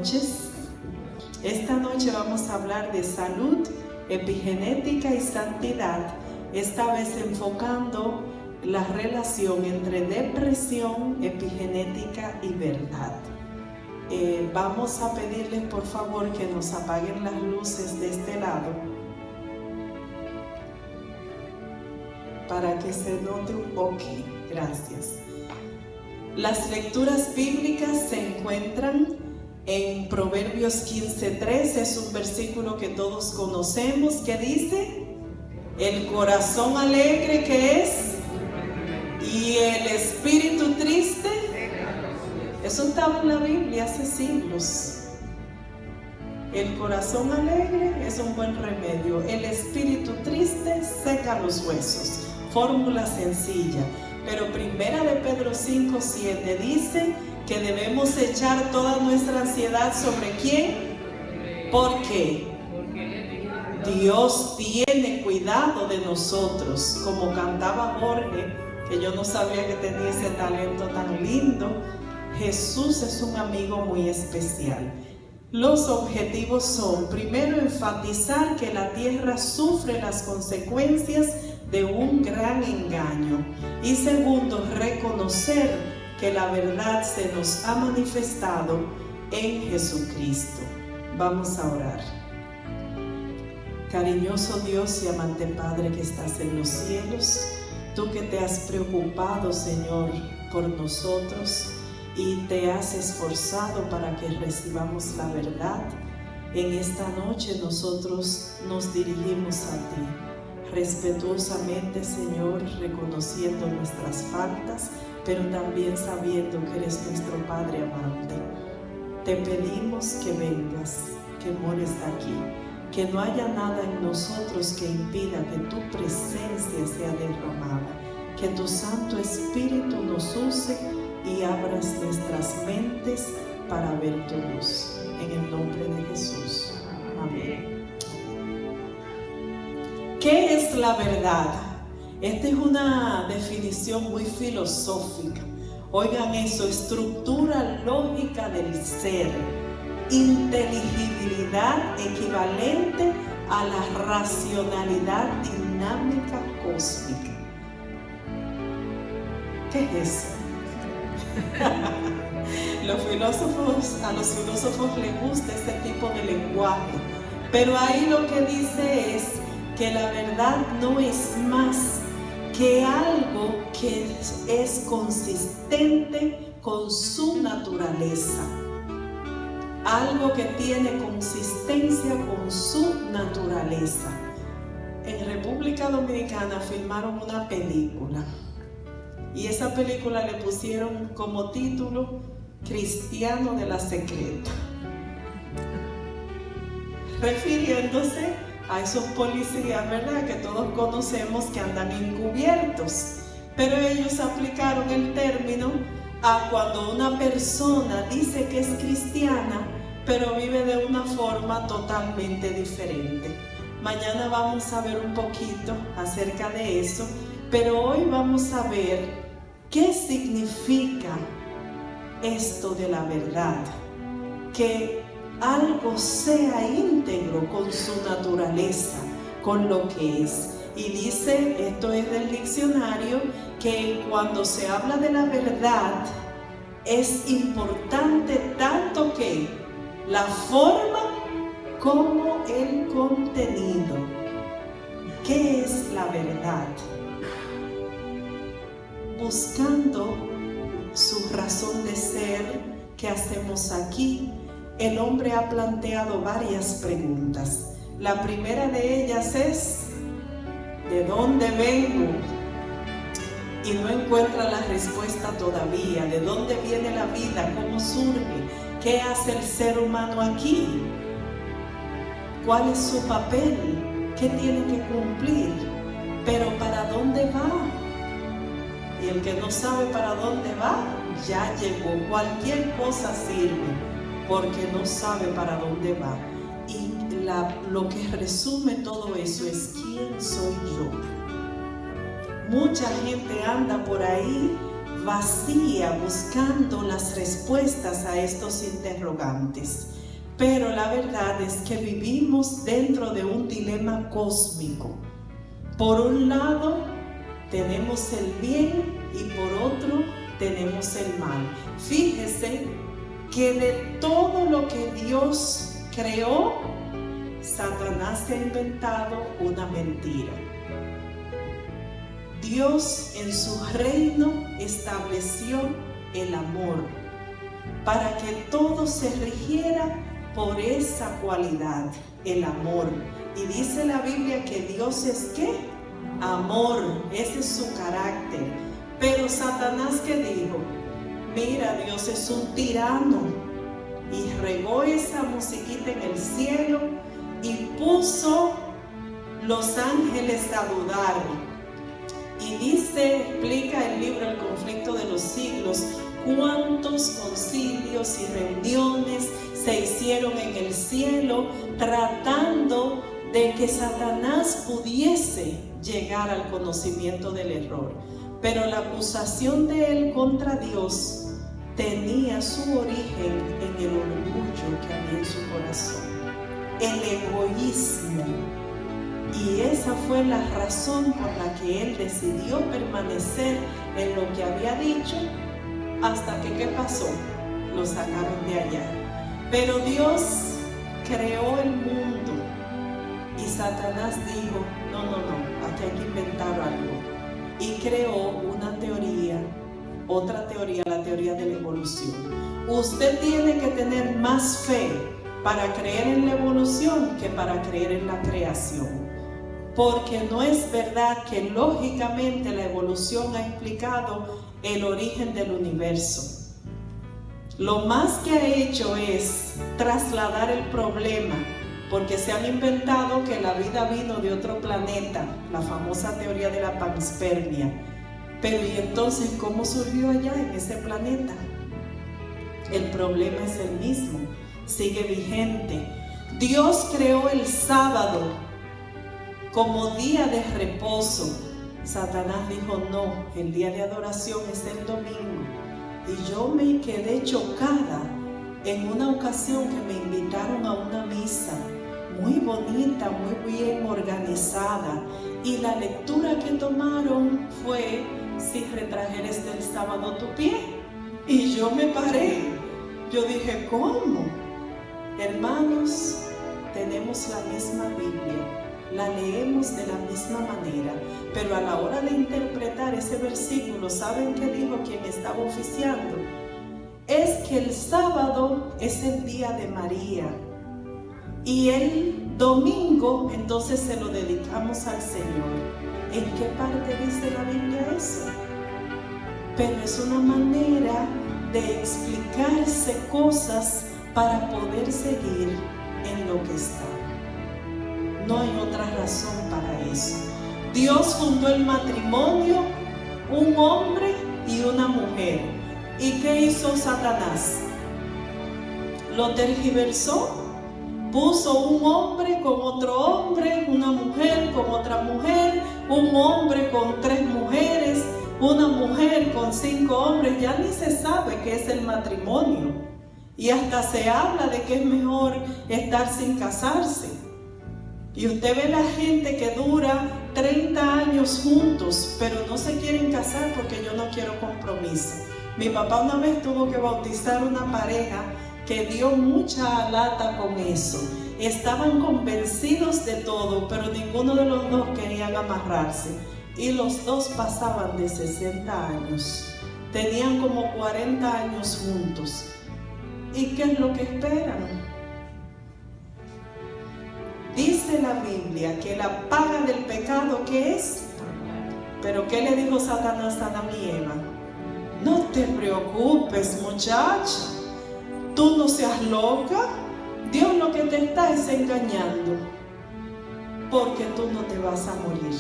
noches. Esta noche vamos a hablar de salud, epigenética y santidad, esta vez enfocando la relación entre depresión, epigenética y verdad. Vamos a pedirles por favor que nos apaguen las luces de este lado para que se note un poco. Gracias. Las lecturas bíblicas se encuentran en Proverbios 15:3, es un versículo que todos conocemos, que dice: el corazón alegre que es y el espíritu triste. Eso estaba en la Biblia hace siglos. El corazón alegre es un buen remedio, el espíritu triste seca los huesos. Fórmula sencilla, pero Primera de Pedro 5:7 dice que debemos echar toda nuestra ansiedad ¿sobre quién? Porque Dios tiene cuidado de nosotros, como cantaba Jorge, que yo no sabía que tenía ese talento tan lindo. Jesús es un amigo muy especial. Los objetivos son, primero, enfatizar que la tierra sufre las consecuencias de un gran engaño, y segundo, reconocer que la verdad se nos ha manifestado en Jesucristo. Vamos a orar. Cariñoso Dios y amante Padre que estás en los cielos, tú que te has preocupado, Señor, por nosotros y te has esforzado para que recibamos la verdad, en esta noche nosotros nos dirigimos a ti, respetuosamente, Señor, reconociendo nuestras faltas, pero también sabiendo que eres nuestro Padre amante. Te pedimos que vengas, que mores aquí, que no haya nada en nosotros que impida que tu presencia sea derramada, que tu Santo Espíritu nos use y abras nuestras mentes para ver tu luz. En el nombre de Jesús. Amén. ¿Qué es la verdad? Esta es una definición muy filosófica. Oigan eso: estructura lógica del ser, inteligibilidad equivalente a la racionalidad dinámica cósmica. ¿Qué es eso? A los filósofos les gusta ese tipo de lenguaje, pero ahí lo que dice es que la verdad no es más que algo que es consistente con su naturaleza, algo que tiene consistencia con su naturaleza. En República Dominicana filmaron una película y esa película le pusieron como título Cristiano de la Secreta, refiriéndose a esos policías, ¿verdad?, que todos conocemos, que andan encubiertos, pero ellos aplicaron el término a cuando una persona dice que es cristiana, pero vive de una forma totalmente diferente. Mañana vamos a ver un poquito acerca de eso, pero hoy vamos a ver qué significa esto de la verdad, que algo sea íntegro con su naturaleza, con lo que es. Y dice, esto es del diccionario, que cuando se habla de la verdad es importante tanto que la forma como el contenido. ¿Qué es la verdad? Buscando su razón de ser, ¿qué hacemos aquí? El hombre ha planteado varias preguntas. La primera de ellas es: ¿de dónde vengo? Y no encuentra la respuesta todavía. ¿De dónde viene la vida? ¿Cómo surge? ¿Qué hace el ser humano aquí? ¿Cuál es su papel? ¿Qué tiene que cumplir? Pero ¿para dónde va? Y el que no sabe para dónde va, ya llegó. Cualquier cosa sirve, porque no sabe para dónde va. Y lo que resume todo eso es: ¿quién soy yo? Mucha gente anda por ahí vacía buscando las respuestas a estos interrogantes. Pero la verdad es que vivimos dentro de un dilema cósmico. Por un lado tenemos el bien y por otro tenemos el mal. Fíjese que de todo lo que Dios creó, Satanás ha inventado una mentira. Dios en su reino estableció el amor para que todo se rigiera por esa cualidad, el amor. Y dice la Biblia que Dios es ¿qué? Amor, ese es su carácter. Pero Satanás, ¿qué dijo? Mira, Dios es un tirano, y regó esa musiquita en el cielo y puso los ángeles a dudar. Y dice, explica el libro El conflicto de los siglos, cuántos concilios y reuniones se hicieron en el cielo tratando de que Satanás pudiese llegar al conocimiento del error. Pero la acusación de él contra Dios tenía su origen en el orgullo que había en su corazón, el egoísmo. Y esa fue la razón por la que él decidió permanecer en lo que había dicho, hasta que, ¿qué pasó? Lo sacaron de allá. Pero Dios creó el mundo y Satanás dijo, no, aquí hay que inventar algo. Y creó una teoría, otra teoría, la teoría de la evolución. Usted tiene que tener más fe para creer en la evolución que para creer en la creación. Porque no es verdad que lógicamente la evolución ha implicado el origen del universo. Lo más que ha hecho es trasladar el problema, porque se han inventado que la vida vino de otro planeta, la famosa teoría de la panspermia. Pero ¿y entonces cómo surgió allá en ese planeta? El problema es el mismo, sigue vigente. Dios creó el sábado como día de reposo. Satanás dijo, no, el día de adoración es el domingo. Y yo me quedé chocada en una ocasión que me invitaron a una misa muy bonita, muy bien organizada, y la lectura que tomaron fue, si retrajeres del sábado tu pie. Y yo me paré, yo dije, ¿cómo? Hermanos, tenemos la misma Biblia, la leemos de la misma manera, pero a la hora de interpretar ese versículo, ¿saben qué dijo quien estaba oficiando? Es que el sábado es el día de María y el domingo entonces se lo dedicamos al Señor. ¿En qué parte dice la Biblia eso? Pero es una manera de explicarse cosas para poder seguir en lo que está. No hay otra razón para eso. Dios fundó el matrimonio, un hombre y una mujer. ¿Y qué hizo Satanás? Lo tergiversó. Puso un hombre con otro hombre, una mujer con otra mujer, un hombre con 3 mujeres, una mujer con 5 hombres. Ya ni se sabe qué es el matrimonio. Y hasta se habla de que es mejor estar sin casarse. Y usted ve la gente que dura 30 años juntos, pero no se quieren casar porque yo no quiero compromiso. Mi papá una vez tuvo que bautizar una pareja que dio mucha lata con eso. Estaban convencidos de todo, pero ninguno de los dos querían amarrarse. Y los dos pasaban de 60 años. Tenían como 40 años juntos. ¿Y qué es lo que esperan? Dice la Biblia que la paga del pecado, ¿qué es? Pero ¿qué le dijo Satanás a Adán y Eva? No te preocupes, muchacha. Tú no seas loca. Dios lo que te está es engañando. Porque tú no te vas a morir.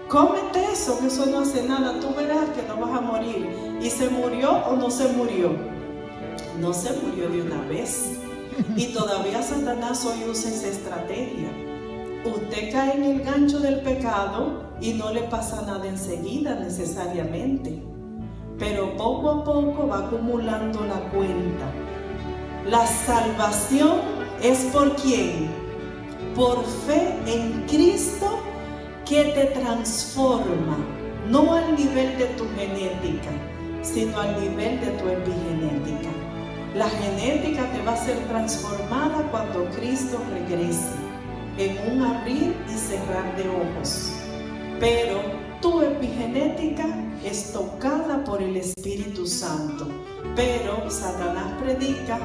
Cómete eso, que eso no hace nada. Tú verás que no vas a morir. ¿Y se murió o no se murió? No se murió de una vez. Y todavía Satanás hoy usa esa estrategia. Usted cae en el gancho del pecado y no le pasa nada enseguida necesariamente. pero poco a poco va acumulando la cuenta. La salvación es ¿por quién? Por fe en Cristo, que te transforma, no al nivel de tu genética, sino al nivel de tu epigenética. La genética te va a ser transformada cuando Cristo regrese, en un abrir y cerrar de ojos. Pero tu epigenética es tocada por el Espíritu Santo. Pero Satanás predica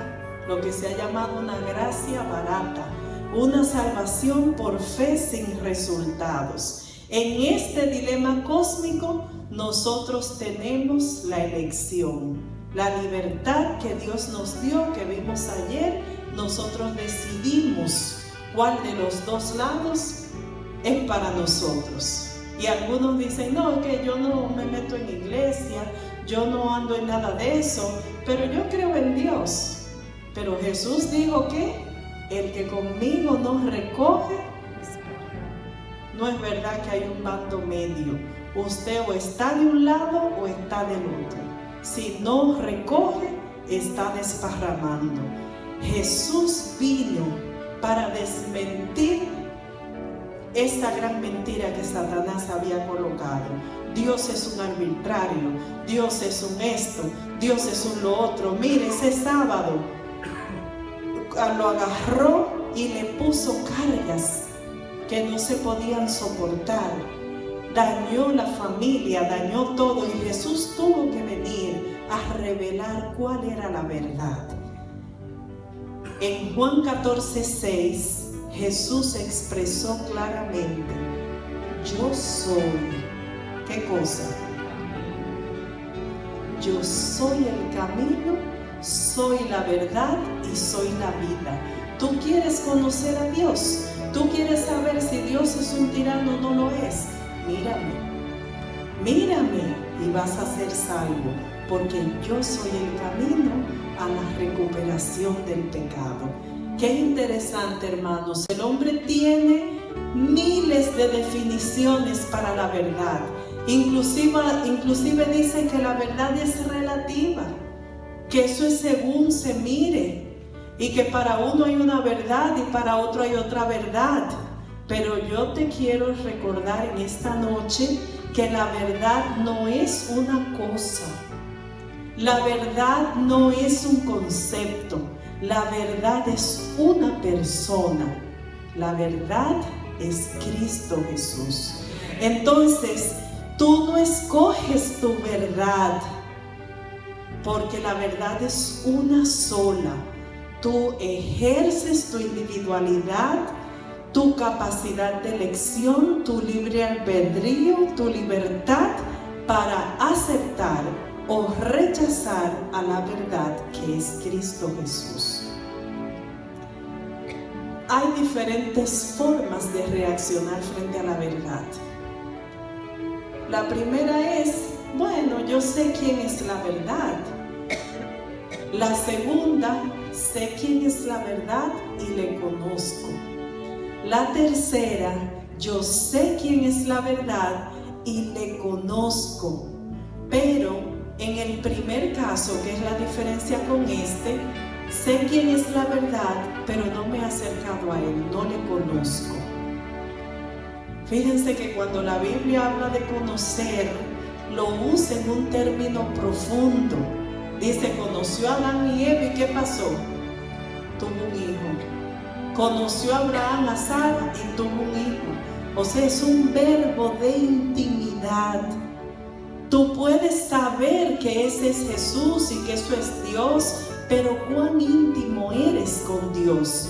lo que se ha llamado una gracia barata, una salvación por fe sin resultados. En este dilema cósmico nosotros tenemos la elección, la libertad que Dios nos dio, que vimos ayer. Nosotros decidimos cuál de los dos lados es para nosotros. Y algunos dicen, no, es que yo no me meto en iglesia, yo no ando en nada de eso, pero yo creo en Dios. Pero Jesús dijo que el que conmigo no recoge, no es verdad que hay un bando medio. Usted o está de un lado o está del otro. Si no recoge, está desparramando. Jesús vino para desmentir esta gran mentira que Satanás había colocado. Dios es un arbitrario, Dios es un esto, Dios es un lo otro. Mire, ese sábado lo agarró y le puso cargas que no se podían soportar. Dañó la familia, dañó todo, y Jesús tuvo que venir a revelar cuál era la verdad. En Juan 14:6, Jesús expresó claramente: yo soy, ¿qué cosa? Yo soy el camino, soy la verdad y soy la vida. ¿Tú quieres conocer a Dios? ¿Tú quieres saber si Dios es un tirano o no lo es? Mírame y vas a ser salvo, porque yo soy el camino a la recuperación del pecado. Qué interesante, hermanos. El hombre tiene miles de definiciones para la verdad. Inclusive dice que la verdad es relativa, que eso es según se mire, y que para uno hay una verdad y para otro hay otra verdad. Pero yo te quiero recordar en esta noche que la verdad no es una cosa, la verdad no es un concepto, la verdad es una persona, la verdad es Cristo Jesús. Entonces, tú no escoges tu verdad, porque la verdad es una sola. Tú ejerces tu individualidad, tu capacidad de elección, tu libre albedrío, tu libertad para aceptar o rechazar a la verdad que es Cristo Jesús. Hay diferentes formas de reaccionar frente a la verdad. La primera es, bueno, yo sé quién es la verdad. La segunda, sé quién es la verdad y le conozco. La tercera, yo sé quién es la verdad y le conozco. Pero en el primer caso, que es la diferencia con este, sé quién es la verdad, pero no me he acercado a él, no le conozco. Fíjense que cuando la Biblia habla de conocer, lo usa en un término profundo. Dice, conoció a Adán y Eva, ¿y qué pasó? Tuvo un hijo. Conoció a Abraham, a Sara, y tuvo un hijo. O sea, es un verbo de intimidad. Tú puedes saber que ese es Jesús y que eso es Dios, pero cuán íntimo eres con Dios.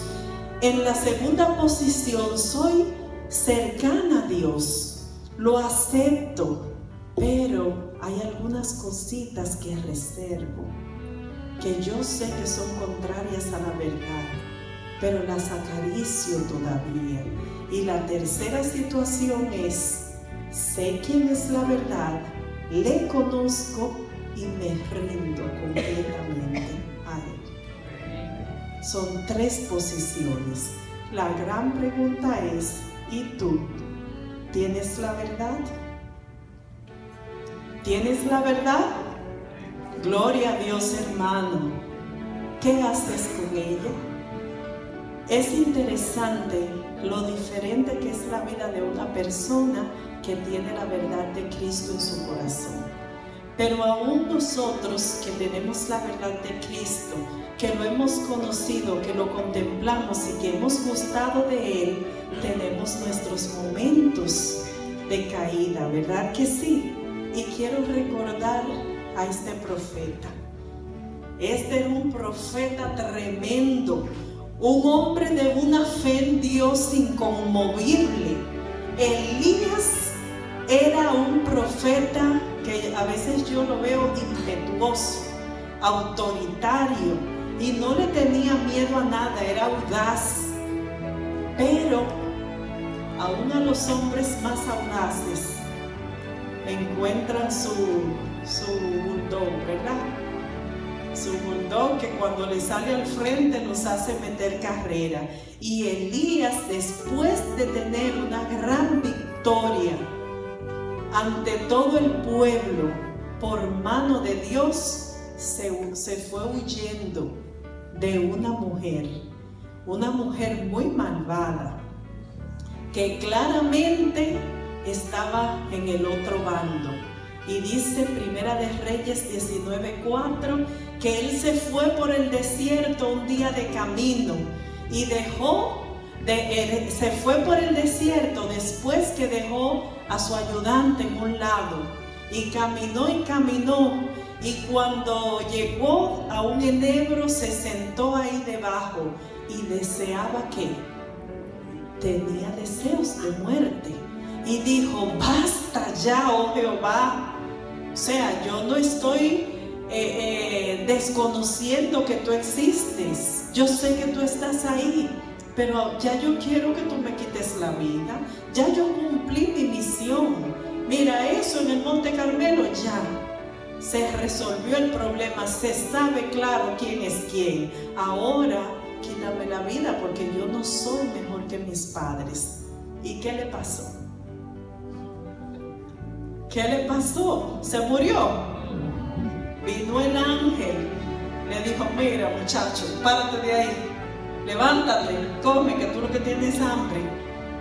En la segunda posición, soy cercana a Dios, lo acepto, pero hay algunas cositas que reservo, que yo sé que son contrarias a la verdad, pero las acaricio todavía. Y la tercera situación es, sé quién es la verdad, le conozco y me rindo completamente a Él. Son tres posiciones. La gran pregunta es, ¿y tú? ¿Tienes la verdad? ¿Tienes la verdad? Gloria a Dios, hermano. ¿Qué haces con ella? Es interesante lo diferente que es la vida de una persona que tiene la verdad de Cristo en su corazón. Pero aún nosotros que tenemos la verdad de Cristo, que lo hemos conocido, que lo contemplamos y que hemos gustado de Él, tenemos nuestros momentos de caída, ¿verdad que sí? Y quiero recordar a este profeta. Este era un profeta tremendo, un hombre de una fe en Dios inconmovible. Elías era un profeta que a veces yo lo veo impetuoso, autoritario, y no le tenía miedo a nada, era audaz. Pero aún a los hombres más audaces encuentran su bulldog, ¿verdad? Su bulldog que cuando le sale al frente nos hace meter carrera. Y Elías, después de tener una gran victoria ante todo el pueblo por mano de Dios, se fue huyendo de una mujer muy malvada, que claramente estaba en el otro bando. Y dice Primera de Reyes 19:4 que él se fue por el desierto un día de camino y se fue por el desierto después que dejó a su ayudante en un lado, y caminó, y cuando llegó a un enebro se sentó ahí debajo y deseaba que tenía deseos de muerte, y dijo: basta ya, oh Jehová. O sea, yo no estoy desconociendo que tú existes, yo sé que tú estás ahí, pero ya yo quiero que tú me quites la vida, ya yo cumplí mi misión. Mira, eso en el Monte Carmelo ya se resolvió el problema, se sabe claro quién es quién. Ahora quítame la vida porque yo no soy mejor que mis padres. ¿Y qué le pasó? ¿Qué le pasó? ¿Se murió? Vino el ángel, le dijo: mira, muchacho, párate de ahí, levántate, come, que tú lo que tienes hambre,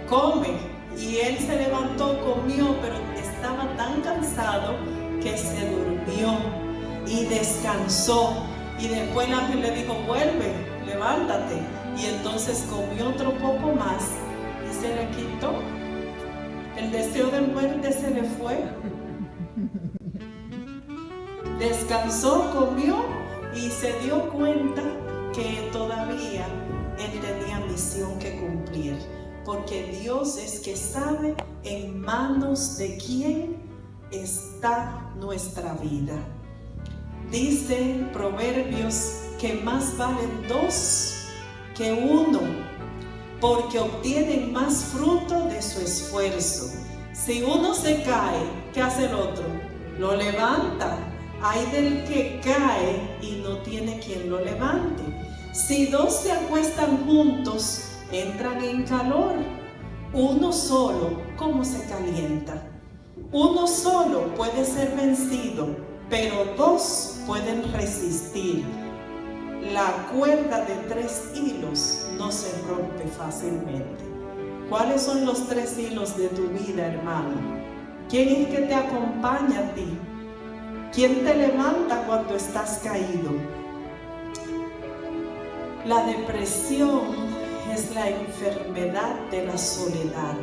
come. Y él se levantó, comió, pero estaba tan cansado que se durmió y descansó. Y después el ángel le dijo: vuelve, levántate. Y entonces comió otro poco más y se le quitó. El deseo de muerte se le fue. Descansó, comió y se dio cuenta que todavía él tenía misión que cumplir, porque Dios es que sabe en manos de quién está nuestra vida. Dice Proverbios que más valen dos que uno, porque obtienen más fruto de su esfuerzo. Si uno se cae, ¿qué hace el otro? Lo levanta. Hay del que cae y no tiene quien lo levante. Si dos se acuestan juntos, entran en calor. Uno solo, ¿cómo se calienta? Uno solo puede ser vencido, pero dos pueden resistir. La cuerda de 3 hilos no se rompe fácilmente. ¿Cuáles son los 3 hilos de tu vida, hermano? ¿Quién es que te acompaña a ti? ¿Quién te levanta cuando estás caído? La depresión es la enfermedad de la soledad.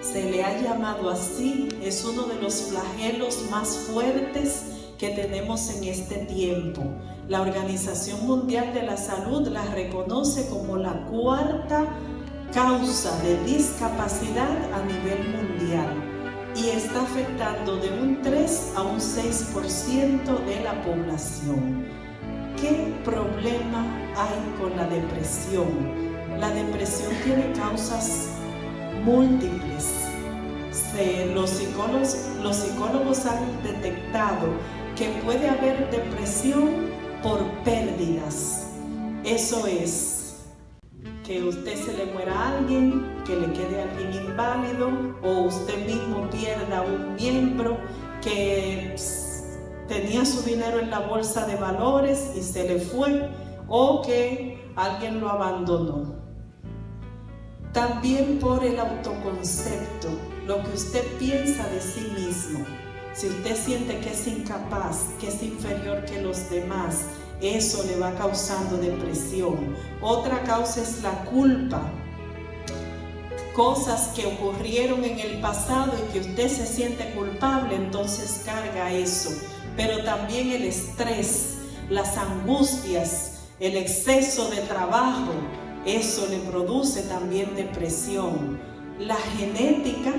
Se le ha llamado así, es uno de los flagelos más fuertes que tenemos en este tiempo. La Organización Mundial de la Salud la reconoce como la 4ª causa de discapacidad a nivel mundial y está afectando de un 3 a un 6% de la población. ¿Qué problema hay con la depresión? La depresión tiene causas múltiples. Los psicólogos han detectado que puede haber depresión por pérdidas. Eso es que usted se le muera a alguien, que le quede alguien inválido, o usted mismo pierda un miembro, que tenía su dinero en la bolsa de valores y se le fue, o que alguien lo abandonó. También por el autoconcepto, lo que usted piensa de sí mismo. Si usted siente que es incapaz, que es inferior que los demás, eso le va causando depresión. Otra causa es la culpa. Cosas que ocurrieron en el pasado y que usted se siente culpable, entonces carga eso. Pero también el estrés, las angustias, el exceso de trabajo, eso le produce también depresión. La genética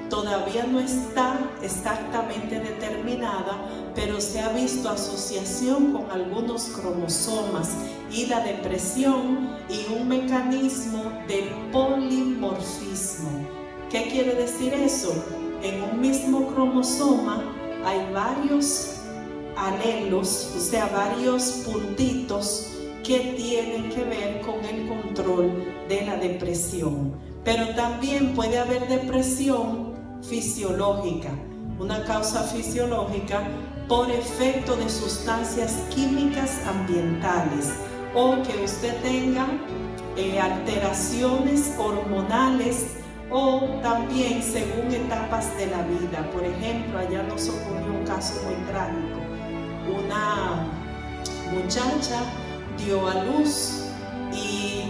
todavía no está exactamente determinada, pero se ha visto asociación con algunos cromosomas y la depresión y un mecanismo de polimorfismo. ¿Qué quiere decir eso? En un mismo cromosoma hay varios alelos, o sea, varios puntitos que tienen que ver con el control de la depresión. Pero también puede haber depresión fisiológica, una causa fisiológica por efecto de sustancias químicas ambientales, o que usted tenga alteraciones hormonales, o también según etapas de la vida. Por ejemplo, allá nos ocurrió un caso muy trágico. Una muchacha dio a luz y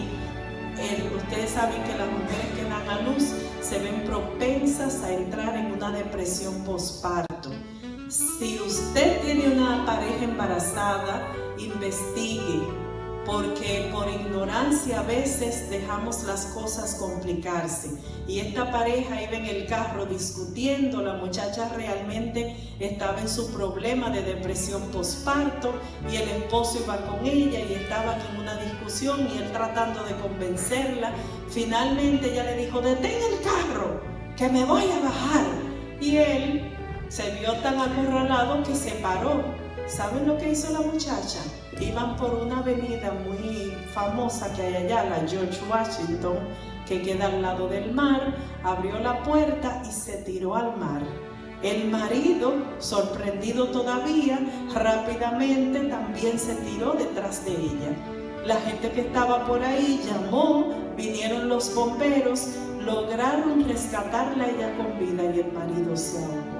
ustedes saben que las mujeres que dan a luz se ven propensas a entrar en una depresión postparto. Si usted tiene una pareja embarazada, investigue, porque por ignorancia a veces dejamos las cosas complicarse. Y esta pareja iba en el carro discutiendo, la muchacha realmente estaba en su problema de depresión postparto y el esposo iba con ella y estaban en una discusión y él tratando de convencerla. Finalmente ella le dijo: detén el carro, que me voy a bajar. Y él se vio tan acorralado que se paró. ¿Saben lo que hizo la muchacha? Iban por una avenida muy famosa que hay allá, la George Washington, que queda al lado del mar. Abrió la puerta y se tiró al mar. El marido, sorprendido todavía, rápidamente también se tiró detrás de ella. La gente que estaba por ahí llamó, vinieron los bomberos, lograron rescatarla ella con vida y el marido se ahogó.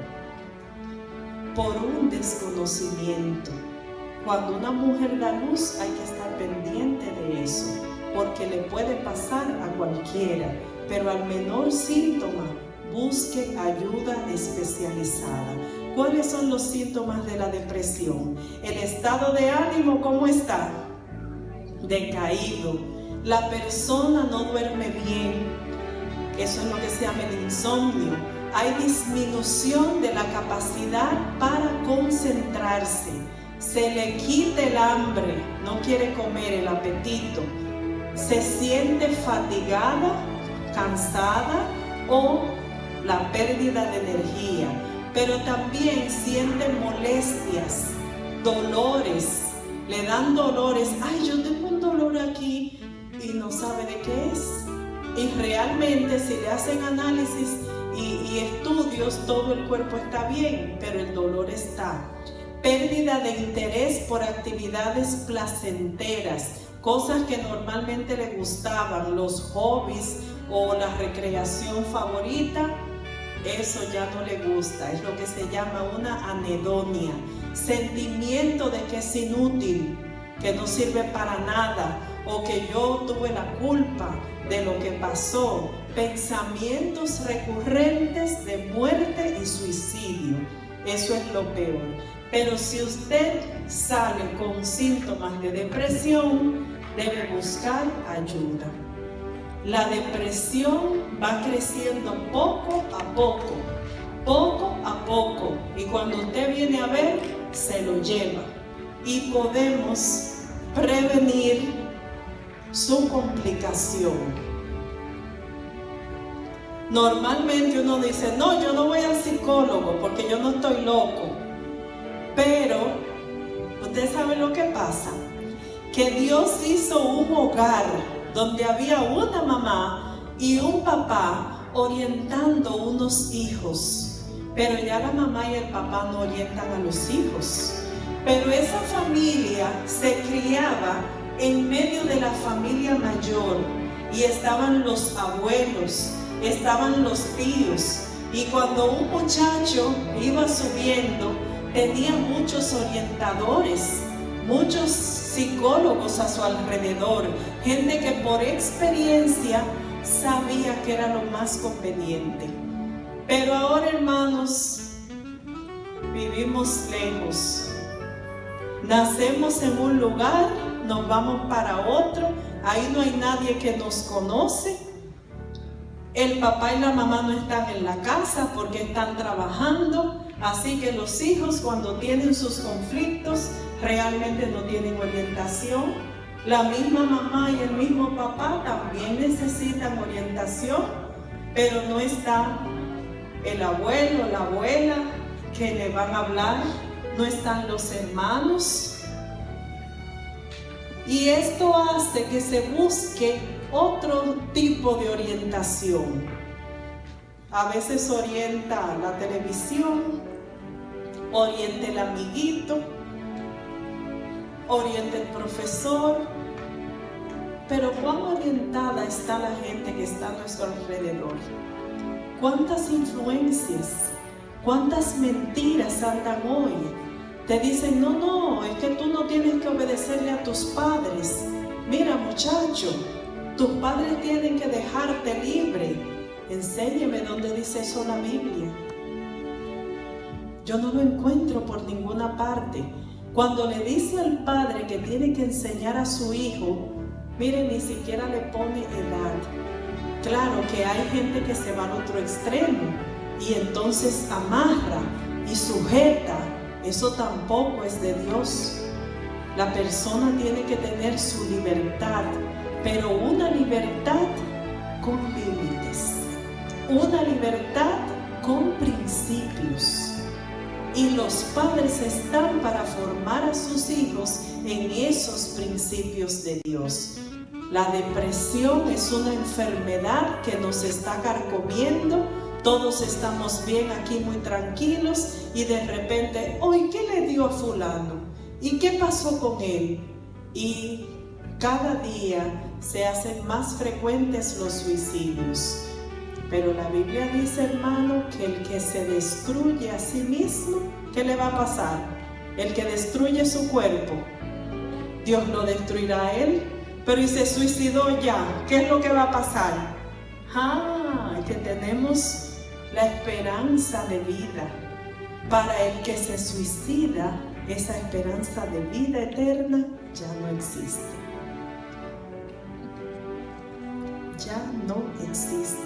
Por un desconocimiento. Cuando una mujer da luz hay que estar pendiente de eso, porque le puede pasar a cualquiera, pero al menor síntoma busque ayuda especializada. ¿Cuáles son los síntomas de la depresión? El estado de ánimo, ¿cómo está? Decaído. La persona no duerme bien. Eso es lo que se llama el insomnio. Hay disminución de la capacidad para concentrarse. Se le quita el hambre, no quiere comer, el apetito. Se siente fatigada, cansada o la pérdida de energía. Pero también siente molestias, dolores. Le dan dolores. Ay, yo tengo un dolor aquí y no sabe de qué es. Y realmente si le hacen análisis y estudios, todo el cuerpo está bien, pero el dolor está. Pérdida de interés por actividades placenteras, cosas que normalmente le gustaban, los hobbies o la recreación favorita, eso ya no le gusta, es lo que se llama una anedonia. Sentimiento de que es inútil, que no sirve para nada, o que yo tuve la culpa de lo que pasó. Pensamientos recurrentes de muerte y suicidio, eso es lo peor. Pero si usted sale con síntomas de depresión, debe buscar ayuda. La depresión va creciendo poco a poco, y cuando usted viene a ver, se lo lleva. Y podemos prevenir su complicación. Normalmente uno dice: no, yo no voy al psicólogo porque yo no estoy loco. Pero, ¿usted sabe lo que pasa? Que Dios hizo un hogar donde había una mamá y un papá orientando unos hijos. pero ya la mamá y el papá no orientan a los hijos. Pero esa familia se criaba en medio de la familia mayor y estaban los abuelos, estaban los tíos, y cuando un muchacho iba subiendo tenía muchos orientadores, muchos psicólogos a su alrededor, gente que por experiencia sabía que era lo más conveniente. Pero ahora, hermanos, vivimos lejos. Nacemos en un lugar, nos vamos para otro, ahí no hay nadie que nos conoce. El papá y la mamá no están en la casa porque están trabajando, así que los hijos, cuando tienen sus conflictos, realmente no tienen orientación. La misma mamá y el mismo papá también necesitan orientación, pero no está el abuelo, la abuela que le van a hablar, no están los hermanos. Y esto hace que se busque otro tipo de orientación. A veces orienta la televisión, orienta el amiguito, orienta el profesor. Pero ¿cuán orientada está la gente que está a nuestro alrededor? ¿Cuántas influencias, cuántas mentiras andan hoy? Te dicen, no, es que tú no tienes que obedecerle a tus padres. Mira, muchacho, tus padres tienen que dejarte libre. Enséñeme dónde dice eso la Biblia. Yo no lo encuentro por ninguna parte. Cuando le dice al padre que tiene que enseñar a su hijo, mire, ni siquiera le pone edad. Claro que hay gente que se va al otro extremo y entonces amarra y sujeta. Eso tampoco es de Dios. La persona tiene que tener su libertad, pero una libertad con límites, una libertad con principios. Y los padres están para formar a sus hijos en esos principios de Dios. La depresión es una enfermedad que nos está carcomiendo. Todos estamos bien aquí, muy tranquilos, y de repente, hoy, ¿qué le dio a fulano? ¿Y qué pasó con él? Y cada día se hacen más frecuentes los suicidios. Pero la Biblia dice, hermano, que el que se destruye a sí mismo, ¿qué le va a pasar? El que destruye su cuerpo, Dios lo destruirá a él. Pero y se suicidó ya, ¿qué es lo que va a pasar? Que tenemos la esperanza de vida. Para el que se suicida, esa esperanza de vida eterna ya no existe. Ya no existe.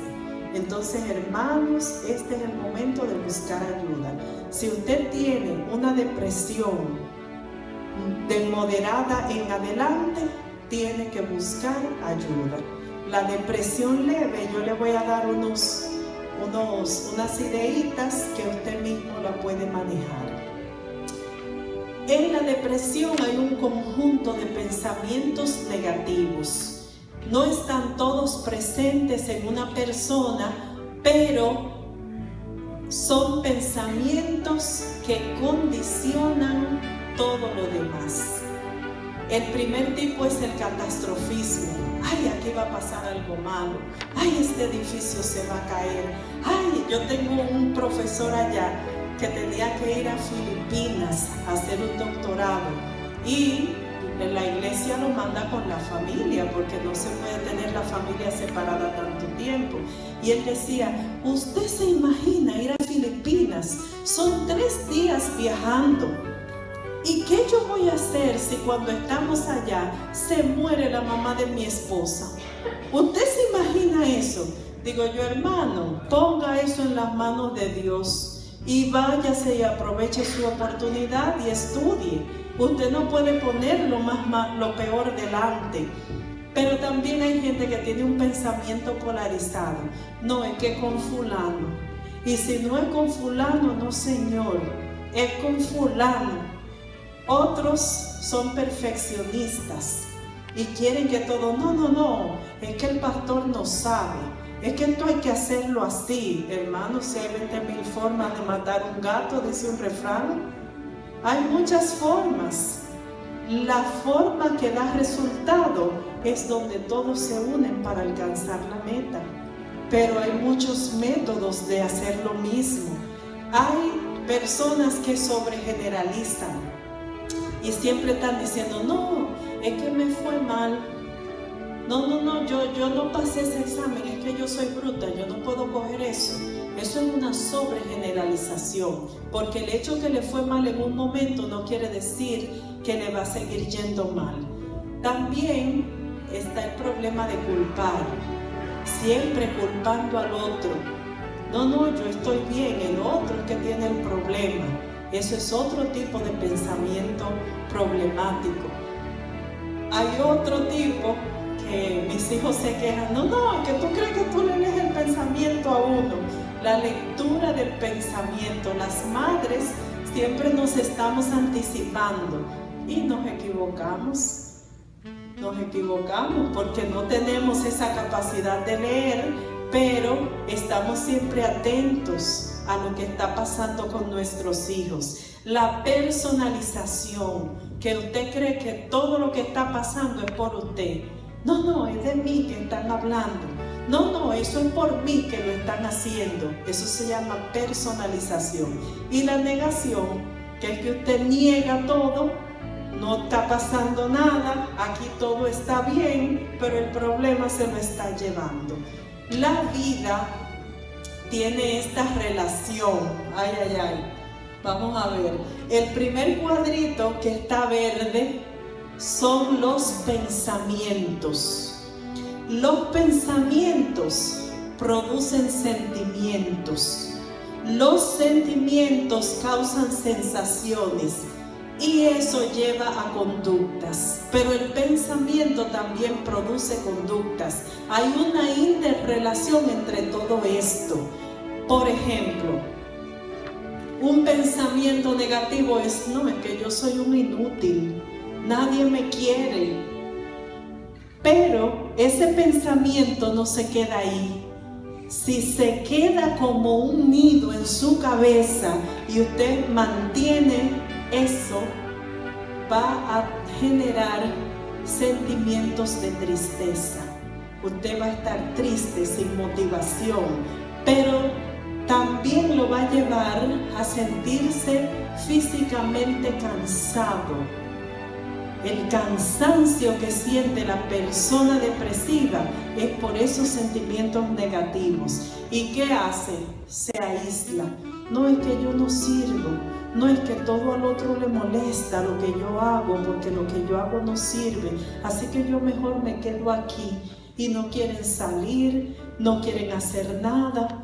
Entonces, hermanos, este es el momento de buscar ayuda. Si usted tiene una depresión de moderada en adelante, tiene que buscar ayuda. La depresión leve, yo le voy a dar unas ideitas que usted mismo la puede manejar. En la depresión hay un conjunto de pensamientos negativos. No están todos presentes en una persona, pero son pensamientos que condicionan todo lo demás. El primer tipo es el catastrofismo. Ay, aquí va a pasar algo malo. Ay, este edificio se va a caer. Ay, yo tengo un profesor allá que tenía que ir a Filipinas a hacer un doctorado. Y en la iglesia lo manda con la familia, porque no se puede tener la familia separada tanto tiempo. Y él decía, ¿usted se imagina ir a Filipinas? Son 3 días viajando. ¿Y qué yo voy a hacer si cuando estamos allá se muere la mamá de mi esposa? ¿Usted se imagina eso? Digo yo, hermano, ponga eso en las manos de Dios y váyase y aproveche su oportunidad y estudie. Usted no puede poner lo peor delante. Pero también hay gente que tiene un pensamiento polarizado. No, es que con fulano. Y si no es con fulano, no, señor, es con fulano. Otros son perfeccionistas y quieren que todo, no, es que el pastor no sabe, es que esto hay que hacerlo así. Hermanos, si hay 20.000 formas de matar un gato, dice un refrán. Hay muchas formas. La forma que da resultado es donde todos se unen para alcanzar la meta. Pero hay muchos métodos de hacer lo mismo. Hay personas que sobregeneralizan y siempre están diciendo, no, es que me fue mal. No, yo no pasé ese examen, es que yo soy bruta, yo no puedo coger eso. Eso es una sobregeneralización, porque el hecho que le fue mal en un momento no quiere decir que le va a seguir yendo mal. También está el problema de culpar, siempre culpando al otro. No, yo estoy bien, el otro es que tiene el problema. Eso es otro tipo de pensamiento problemático. Hay otro tipo que mis hijos se quejan, no, que tú crees que tú le lees el pensamiento a uno. La lectura del pensamiento, las madres siempre nos estamos anticipando y nos equivocamos. Nos equivocamos porque no tenemos esa capacidad de leer, pero estamos siempre atentos a lo que está pasando con nuestros hijos. La personalización, que usted cree que todo lo que está pasando es por usted. No, es de mí que están hablando. No, eso es por mí que lo están haciendo. Eso se llama personalización. Y la negación, que es que usted niega todo, no está pasando nada, aquí todo está bien, pero el problema se lo está llevando. La vida tiene esta relación. Vamos a ver. El primer cuadrito que está verde son los pensamientos. Los pensamientos producen sentimientos. Los sentimientos causan sensaciones y eso lleva a conductas. Pero el pensamiento también produce conductas. Hay una interrelación entre todo esto. Por ejemplo, un pensamiento negativo es que yo soy un inútil, nadie me quiere. Pero ese pensamiento no se queda ahí. Si se queda como un nido en su cabeza y usted mantiene eso, va a generar sentimientos de tristeza. Usted va a estar triste, sin motivación, pero también lo va a llevar a sentirse físicamente cansado. El cansancio que siente la persona depresiva es por esos sentimientos negativos. ¿Y qué hace? Se aísla. No es que yo no sirvo, no es que todo al otro le molesta lo que yo hago, porque lo que yo hago no sirve, así que yo mejor me quedo aquí. Y no quieren salir, no quieren hacer nada.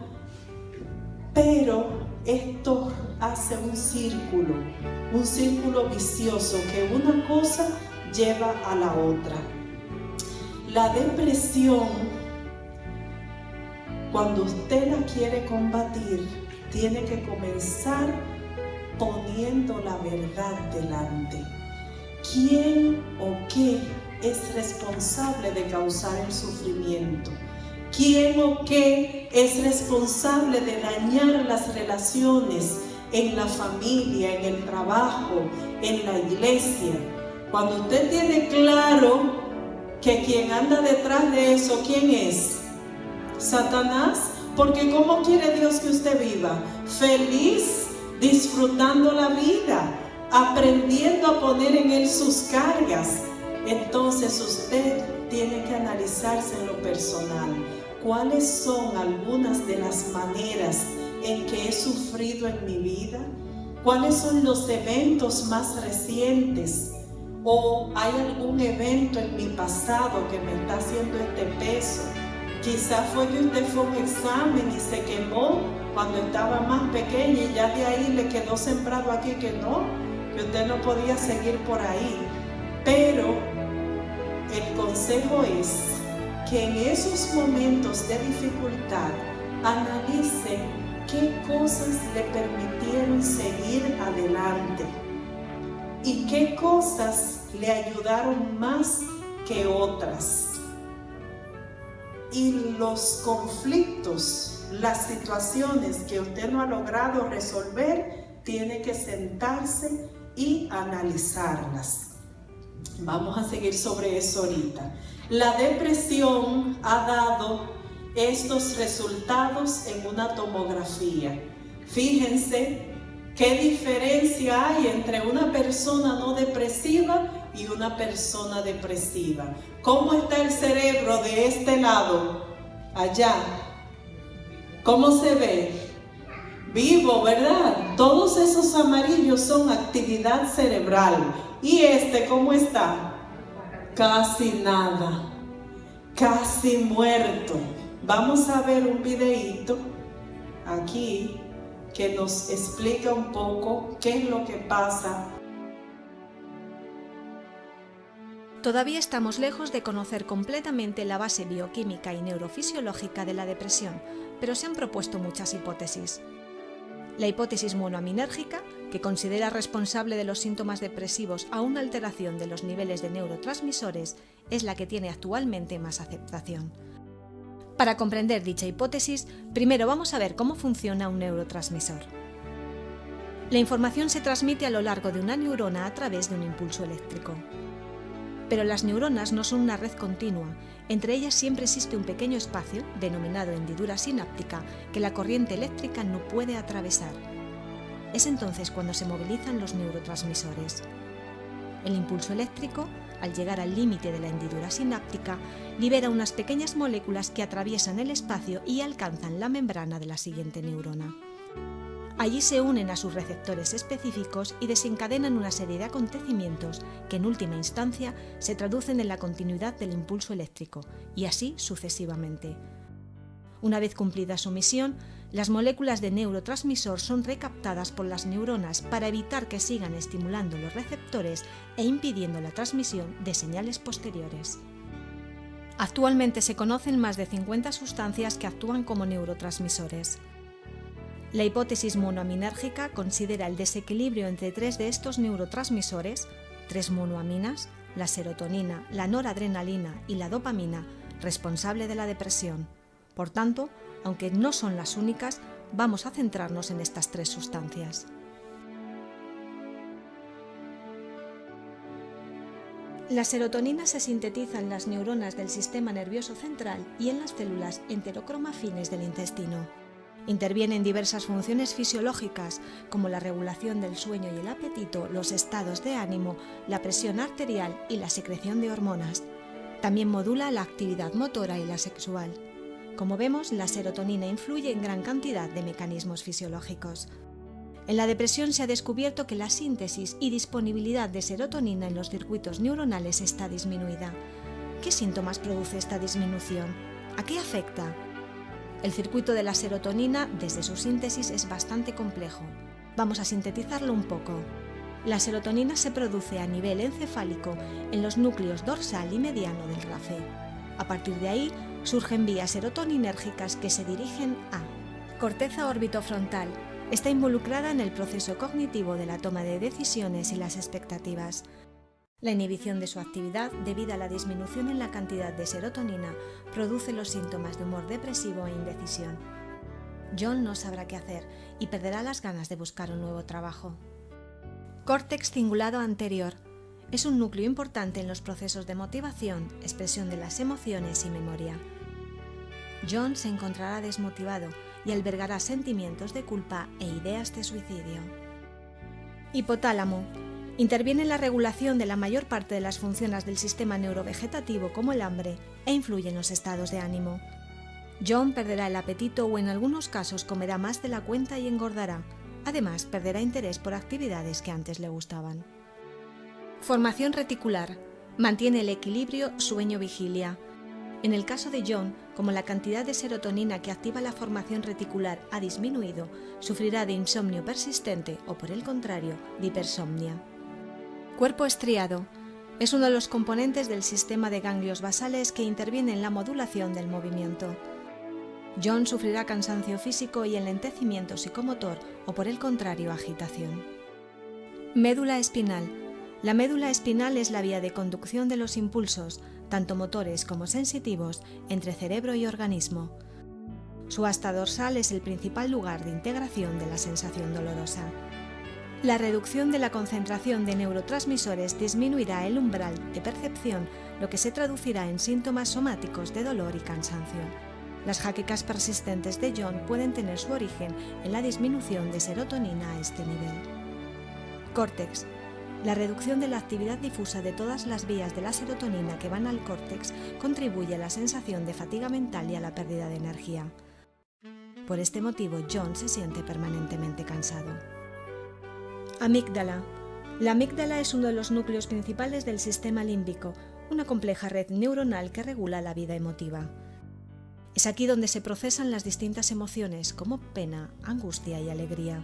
Pero esto hace un círculo vicioso, que una cosa lleva a la otra. La depresión, cuando usted la quiere combatir, tiene que comenzar poniendo la verdad delante. ¿Quién o qué es responsable de causar el sufrimiento? ¿Quién o qué es responsable de dañar las relaciones en la familia, en el trabajo, en la iglesia? Cuando usted tiene claro que quien anda detrás de eso, ¿quién es? Satanás. Porque ¿cómo quiere Dios que usted viva? Feliz, disfrutando la vida, aprendiendo a poner en Él sus cargas. Entonces usted tiene que analizarse en lo personal. ¿Cuáles son algunas de las maneras en que he sufrido en mi vida? ¿Cuáles son los eventos más recientes? ¿O hay algún evento en mi pasado que me está haciendo este peso? Quizás fue que usted fue a un examen y se quemó cuando estaba más pequeña y ya de ahí le quedó sembrado aquí que usted no podía seguir por ahí. Pero el consejo es que en esos momentos de dificultad analice qué cosas le permitieron seguir adelante y qué cosas le ayudaron más que otras. y los conflictos, las situaciones que usted no ha logrado resolver, tiene que sentarse y analizarlas. Vamos a seguir sobre eso ahorita. La depresión ha dado estos resultados en una tomografía. Fíjense qué diferencia hay entre una persona no depresiva y una persona depresiva. ¿Cómo está el cerebro de este lado? Allá. ¿Cómo se ve? Vivo, ¿verdad? Todos esos amarillos son actividad cerebral. ¿Y este cómo está? Casi nada. Casi muerto. Vamos a ver un videíto aquí que nos explica un poco qué es lo que pasa. Todavía estamos lejos de conocer completamente la base bioquímica y neurofisiológica de la depresión, pero se han propuesto muchas hipótesis. La hipótesis monoaminérgica, que considera responsable de los síntomas depresivos a una alteración de los niveles de neurotransmisores, es la que tiene actualmente más aceptación. Para comprender dicha hipótesis, primero vamos a ver cómo funciona un neurotransmisor. La información se transmite a lo largo de una neurona a través de un impulso eléctrico. Pero las neuronas no son una red continua, entre ellas siempre existe un pequeño espacio, denominado hendidura sináptica, que la corriente eléctrica no puede atravesar. Es entonces cuando se movilizan los neurotransmisores. El impulso eléctrico, al llegar al límite de la hendidura sináptica, libera unas pequeñas moléculas que atraviesan el espacio y alcanzan la membrana de la siguiente neurona. Allí se unen a sus receptores específicos y desencadenan una serie de acontecimientos que en última instancia se traducen en la continuidad del impulso eléctrico, y así sucesivamente. Una vez cumplida su misión, las moléculas de neurotransmisor son recaptadas por las neuronas para evitar que sigan estimulando los receptores e impidiendo la transmisión de señales posteriores. Actualmente se conocen más de 50 sustancias que actúan como neurotransmisores. La hipótesis monoaminérgica considera el desequilibrio entre 3 de estos neurotransmisores, 3 monoaminas, la serotonina, la noradrenalina y la dopamina, responsable de la depresión. Por tanto, aunque no son las únicas, vamos a centrarnos en estas 3 sustancias. La serotonina se sintetiza en las neuronas del sistema nervioso central y en las células enterocromafines del intestino. Interviene en diversas funciones fisiológicas, como la regulación del sueño y el apetito, los estados de ánimo, la presión arterial y la secreción de hormonas. También modula la actividad motora y la sexual. Como vemos, la serotonina influye en gran cantidad de mecanismos fisiológicos. En la depresión se ha descubierto que la síntesis y disponibilidad de serotonina en los circuitos neuronales está disminuida. ¿Qué síntomas produce esta disminución? ¿A qué afecta? El circuito de la serotonina, desde su síntesis, es bastante complejo. Vamos a sintetizarlo un poco. La serotonina se produce a nivel encefálico en los núcleos dorsal y mediano del RAFE. A partir de ahí, surgen vías serotoninérgicas que se dirigen a corteza orbitofrontal. Está involucrada en el proceso cognitivo de la toma de decisiones y las expectativas. La inhibición de su actividad, debido a la disminución en la cantidad de serotonina, produce los síntomas de humor depresivo e indecisión. John no sabrá qué hacer y perderá las ganas de buscar un nuevo trabajo. Córtex cingulado anterior. Es un núcleo importante en los procesos de motivación, expresión de las emociones y memoria. John se encontrará desmotivado y albergará sentimientos de culpa e ideas de suicidio. Hipotálamo. Interviene en la regulación de la mayor parte de las funciones del sistema neurovegetativo como el hambre e influye en los estados de ánimo. John perderá el apetito o en algunos casos comerá más de la cuenta y engordará. Además, perderá interés por actividades que antes le gustaban. Formación reticular. Mantiene el equilibrio sueño-vigilia. En el caso de John, como la cantidad de serotonina que activa la formación reticular ha disminuido, sufrirá de insomnio persistente o, por el contrario, de hipersomnia. Cuerpo estriado. Es uno de los componentes del sistema de ganglios basales que interviene en la modulación del movimiento. John sufrirá cansancio físico y enlentecimiento psicomotor o, por el contrario, agitación. Médula espinal. La médula espinal es la vía de conducción de los impulsos, tanto motores como sensitivos, entre cerebro y organismo. Su asta dorsal es el principal lugar de integración de la sensación dolorosa. La reducción de la concentración de neurotransmisores disminuirá el umbral de percepción, lo que se traducirá en síntomas somáticos de dolor y cansancio. Las jaquecas persistentes de John pueden tener su origen en la disminución de serotonina a este nivel. Córtex. La reducción de la actividad difusa de todas las vías de la serotonina que van al córtex contribuye a la sensación de fatiga mental y a la pérdida de energía. Por este motivo, John se siente permanentemente cansado. Amígdala. La amígdala es uno de los núcleos principales del sistema límbico, una compleja red neuronal que regula la vida emotiva. Es aquí donde se procesan las distintas emociones como pena, angustia y alegría.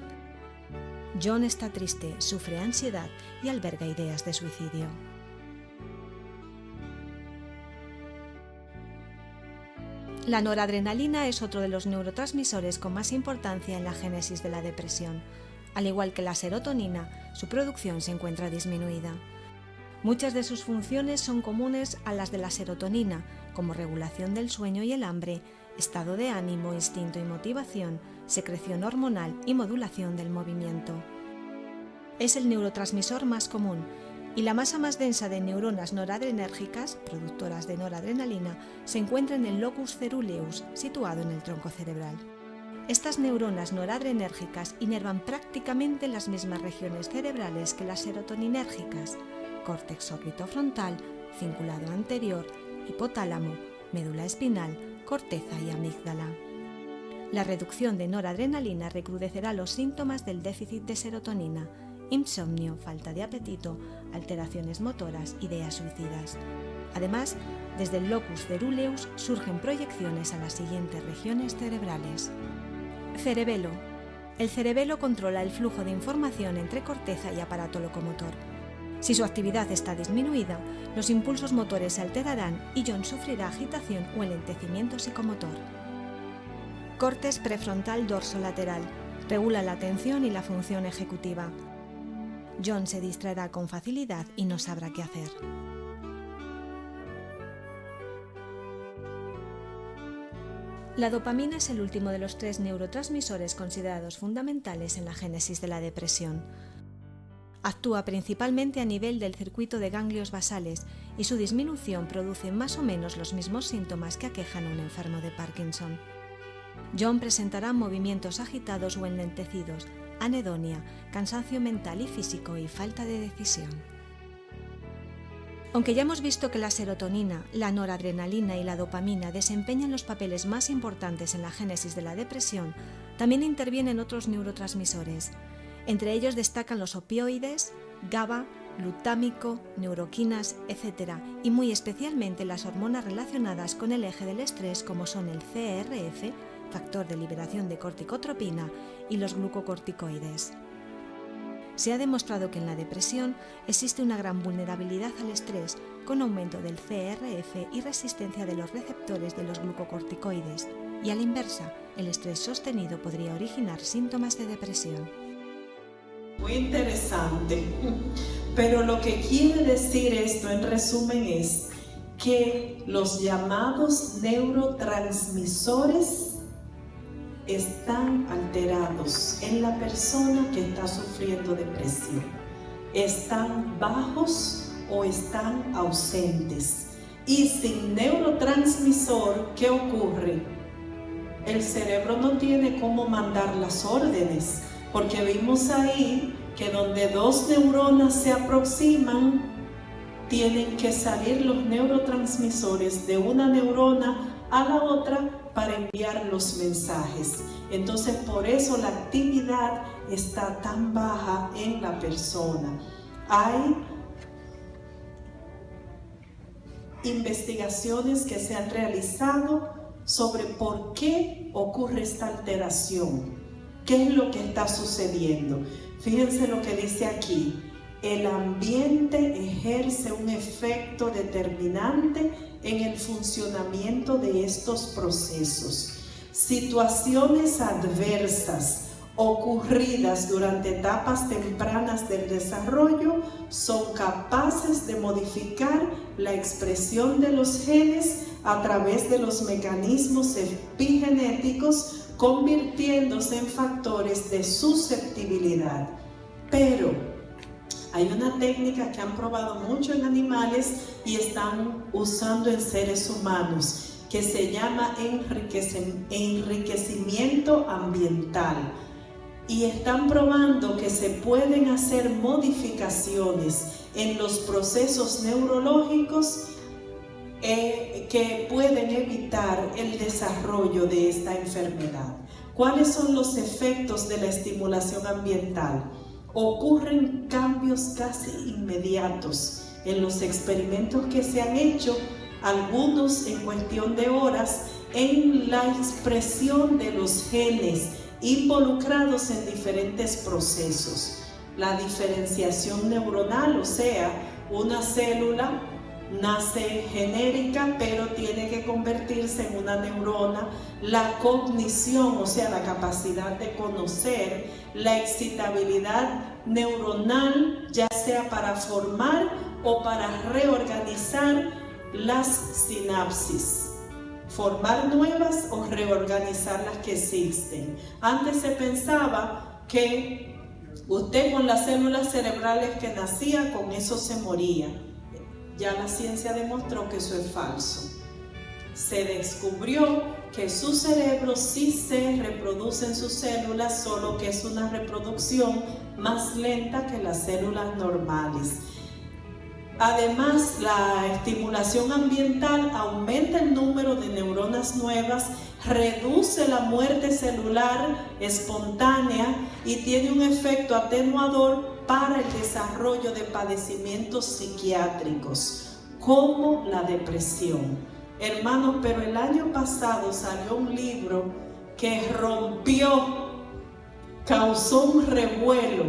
John está triste, sufre ansiedad y alberga ideas de suicidio. La noradrenalina es otro de los neurotransmisores con más importancia en la génesis de la depresión. Al igual que la serotonina, su producción se encuentra disminuida. Muchas de sus funciones son comunes a las de la serotonina, como regulación del sueño y el hambre, estado de ánimo, instinto y motivación, secreción hormonal y modulación del movimiento. Es el neurotransmisor más común y la masa más densa de neuronas noradrenérgicas, productoras de noradrenalina, se encuentra en el locus ceruleus, situado en el tronco cerebral. Estas neuronas noradrenérgicas inervan prácticamente las mismas regiones cerebrales que las serotoninérgicas: córtex orbitofrontal, cingulado anterior, hipotálamo, médula espinal, corteza y amígdala. La reducción de noradrenalina recrudecerá los síntomas del déficit de serotonina: insomnio, falta de apetito, alteraciones motoras, ideas suicidas. Además, desde el locus ceruleus surgen proyecciones a las siguientes regiones cerebrales. Cerebelo. El cerebelo controla el flujo de información entre corteza y aparato locomotor. Si su actividad está disminuida, los impulsos motores se alterarán y John sufrirá agitación o enlentecimiento psicomotor. Córtex prefrontal dorsolateral. Regula la atención y la función ejecutiva. John se distraerá con facilidad y no sabrá qué hacer. La dopamina es el último de los 3 neurotransmisores considerados fundamentales en la génesis de la depresión. Actúa principalmente a nivel del circuito de ganglios basales y su disminución produce más o menos los mismos síntomas que aquejan a un enfermo de Parkinson. John presentará movimientos agitados o enlentecidos, anedonia, cansancio mental y físico y falta de decisión. Aunque ya hemos visto que la serotonina, la noradrenalina y la dopamina desempeñan los papeles más importantes en la génesis de la depresión, también intervienen otros neurotransmisores. Entre ellos destacan los opioides, GABA, glutámico, neuroquinas, etc., y muy especialmente las hormonas relacionadas con el eje del estrés como son el CRF, factor de liberación de corticotropina, y los glucocorticoides. Se ha demostrado que en la depresión existe una gran vulnerabilidad al estrés, con aumento del CRF y resistencia de los receptores de los glucocorticoides, y a la inversa, el estrés sostenido podría originar síntomas de depresión. Muy interesante, pero lo que quiere decir esto en resumen es que los llamados neurotransmisores están alterados en la persona que está sufriendo depresión. Están bajos o están ausentes. Y sin neurotransmisor, ¿qué ocurre? El cerebro no tiene cómo mandar las órdenes, porque vimos ahí que donde 2 neuronas se aproximan, tienen que salir los neurotransmisores de una neurona a la otra para enviar los mensajes. Entonces, por eso la actividad está tan baja en la persona. Hay investigaciones que se han realizado sobre por qué ocurre esta alteración. ¿Qué es lo que está sucediendo? Fíjense lo que dice aquí. El ambiente ejerce un efecto determinante en el funcionamiento de estos procesos. Situaciones adversas ocurridas durante etapas tempranas del desarrollo son capaces de modificar la expresión de los genes a través de los mecanismos epigenéticos, convirtiéndose en factores de susceptibilidad. Pero hay una técnica que han probado mucho en animales y están usando en seres humanos, que se llama enriquecimiento ambiental. Y están probando que se pueden hacer modificaciones en los procesos neurológicos que pueden evitar el desarrollo de esta enfermedad. ¿Cuáles son los efectos de la estimulación ambiental? Ocurren cambios casi inmediatos en los experimentos que se han hecho, algunos en cuestión de horas, en la expresión de los genes involucrados en diferentes procesos. La diferenciación neuronal, o sea, una célula nace genérica pero tiene que convertirse en una neurona. La cognición, o sea, la capacidad de conocer, la excitabilidad neuronal, ya sea para formar o para reorganizar las sinapsis, formar nuevas o reorganizar las que existen. Antes se pensaba que usted con las células cerebrales que nacía, con eso se moría. Ya la ciencia demostró que eso es falso. Se descubrió que su cerebro sí se reproduce en sus células, solo que es una reproducción más lenta que las células normales. Además, la estimulación ambiental aumenta el número de neuronas nuevas, reduce la muerte celular espontánea y tiene un efecto atenuador para el desarrollo de padecimientos psiquiátricos, como la depresión. Hermanos, pero el año pasado salió un libro que causó un revuelo,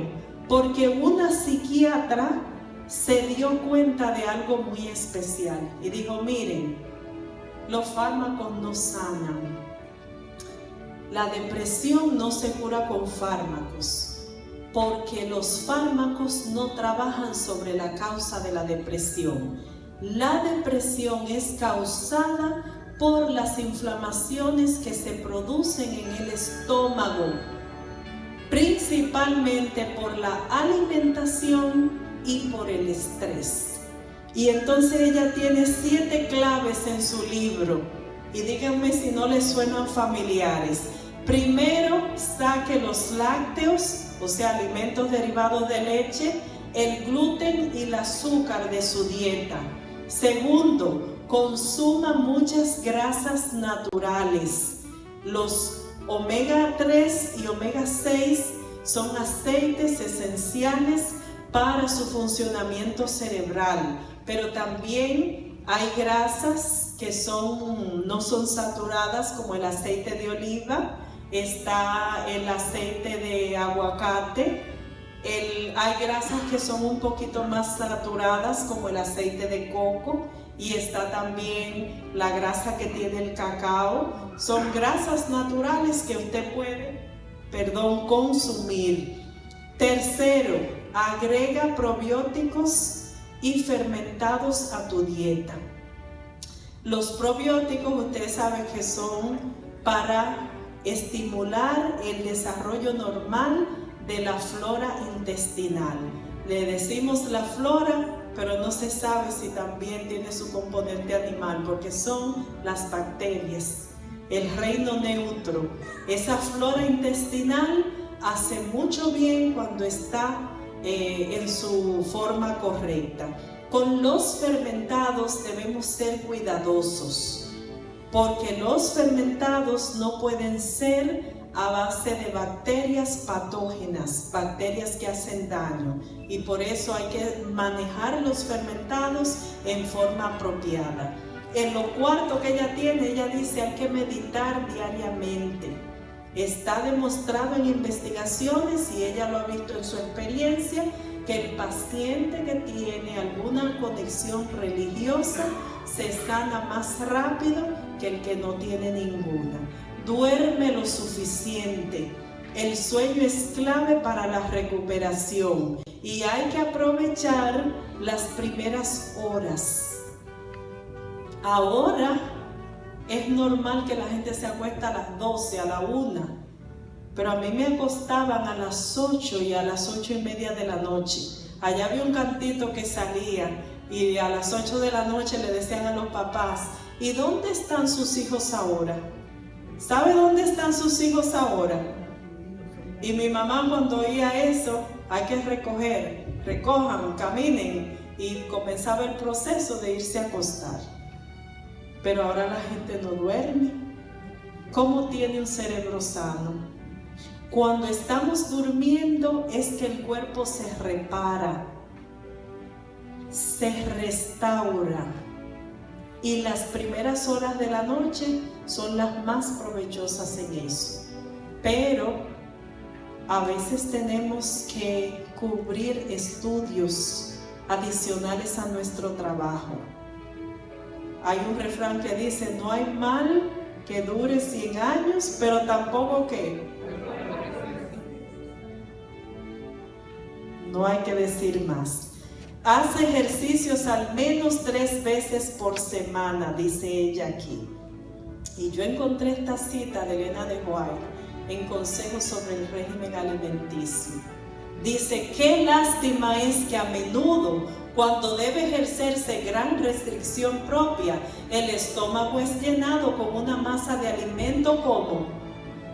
porque una psiquiatra se dio cuenta de algo muy especial y dijo: miren, los fármacos no sanan. La depresión no se cura con fármacos, porque los fármacos no trabajan sobre la causa de la depresión. La depresión es causada por las inflamaciones que se producen en el estómago, principalmente por la alimentación y por el estrés. Y entonces ella tiene 7 claves en su libro, y díganme si no les suenan familiares. Primero, saque los lácteos, o sea, alimentos derivados de leche, el gluten y el azúcar de su dieta. Segundo, consuma muchas grasas naturales. Los omega 3 y omega 6 son aceites esenciales para su funcionamiento cerebral, pero también hay grasas que no son saturadas, como el aceite de oliva, está el aceite de aguacate, hay grasas que son un poquito más saturadas, como el aceite de coco, y está también la grasa que tiene el cacao. Son grasas naturales que usted puede, consumir. Tercero, agrega probióticos y fermentados a tu dieta. Los probióticos, ustedes saben que son para estimular el desarrollo normal de la flora intestinal. Le decimos la flora, pero no se sabe si también tiene su componente animal, porque son las bacterias, el reino neutro. Esa flora intestinal hace mucho bien cuando está en su forma correcta. Con los fermentados debemos ser cuidadosos, porque los fermentados no pueden ser a base de bacterias patógenas, bacterias que hacen daño, y por eso hay que manejar los fermentados en forma apropiada. En lo cuarto que ella tiene, ella dice: hay que meditar diariamente. Está demostrado en investigaciones, y ella lo ha visto en su experiencia, que el paciente que tiene alguna conexión religiosa se sana más rápido que el que no tiene ninguna. Duerme lo suficiente, El sueño es clave para la recuperación y hay que aprovechar las primeras horas. Ahora es normal que la gente se acuesta a las 12, a la 1, pero a mí me acostaban a las 8 y a las 8:30 de la noche. Allá había un cantito que salía y a las 8 de la noche le decían a los papás: ¿y dónde están sus hijos ahora? ¿Sabe dónde están sus hijos ahora? Y mi mamá, cuando oía eso: hay que recojan, caminen, y comenzaba el proceso de irse a acostar. Pero ahora la gente no duerme. ¿Cómo tiene un cerebro sano? Cuando estamos durmiendo es que el cuerpo se repara, se restaura, y las primeras horas de la noche son las más provechosas en eso. Pero a veces tenemos que cubrir estudios adicionales a nuestro trabajo. Hay un refrán que dice: no hay mal que dure 100 años, pero tampoco que no hay que decir más. Haz ejercicios al menos 3 veces por semana, dice ella aquí. Y yo encontré esta cita de Elena de White en Consejos sobre el régimen alimenticio. Dice: qué lástima es que a menudo, cuando debe ejercerse gran restricción propia, el estómago es llenado con una masa de alimento como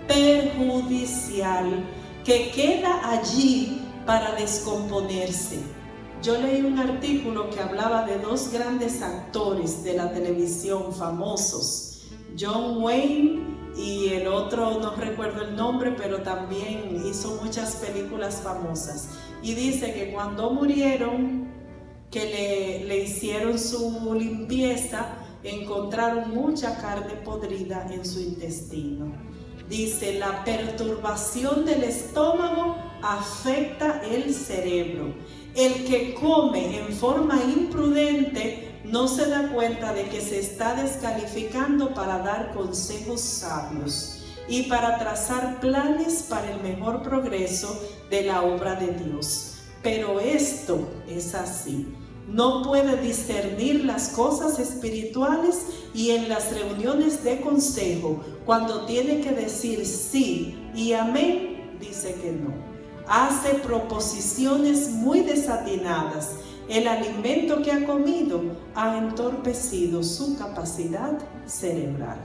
perjudicial, que queda allí para descomponerse. Yo leí un artículo que hablaba de 2 grandes actores de la televisión famosos, John Wayne y el otro, no recuerdo el nombre, pero también hizo muchas películas famosas. Y dice que cuando murieron, que le hicieron su limpieza, encontraron mucha carne podrida en su intestino. Dice: la perturbación del estómago afecta el cerebro. El que come en forma imprudente no se da cuenta de que se está descalificando para dar consejos sabios y para trazar planes para el mejor progreso de la obra de Dios. Pero esto es así. No puede discernir las cosas espirituales, y en las reuniones de consejo, cuando tiene que decir sí y amén, dice que no. Hace proposiciones muy desatinadas. El alimento que ha comido ha entorpecido su capacidad cerebral.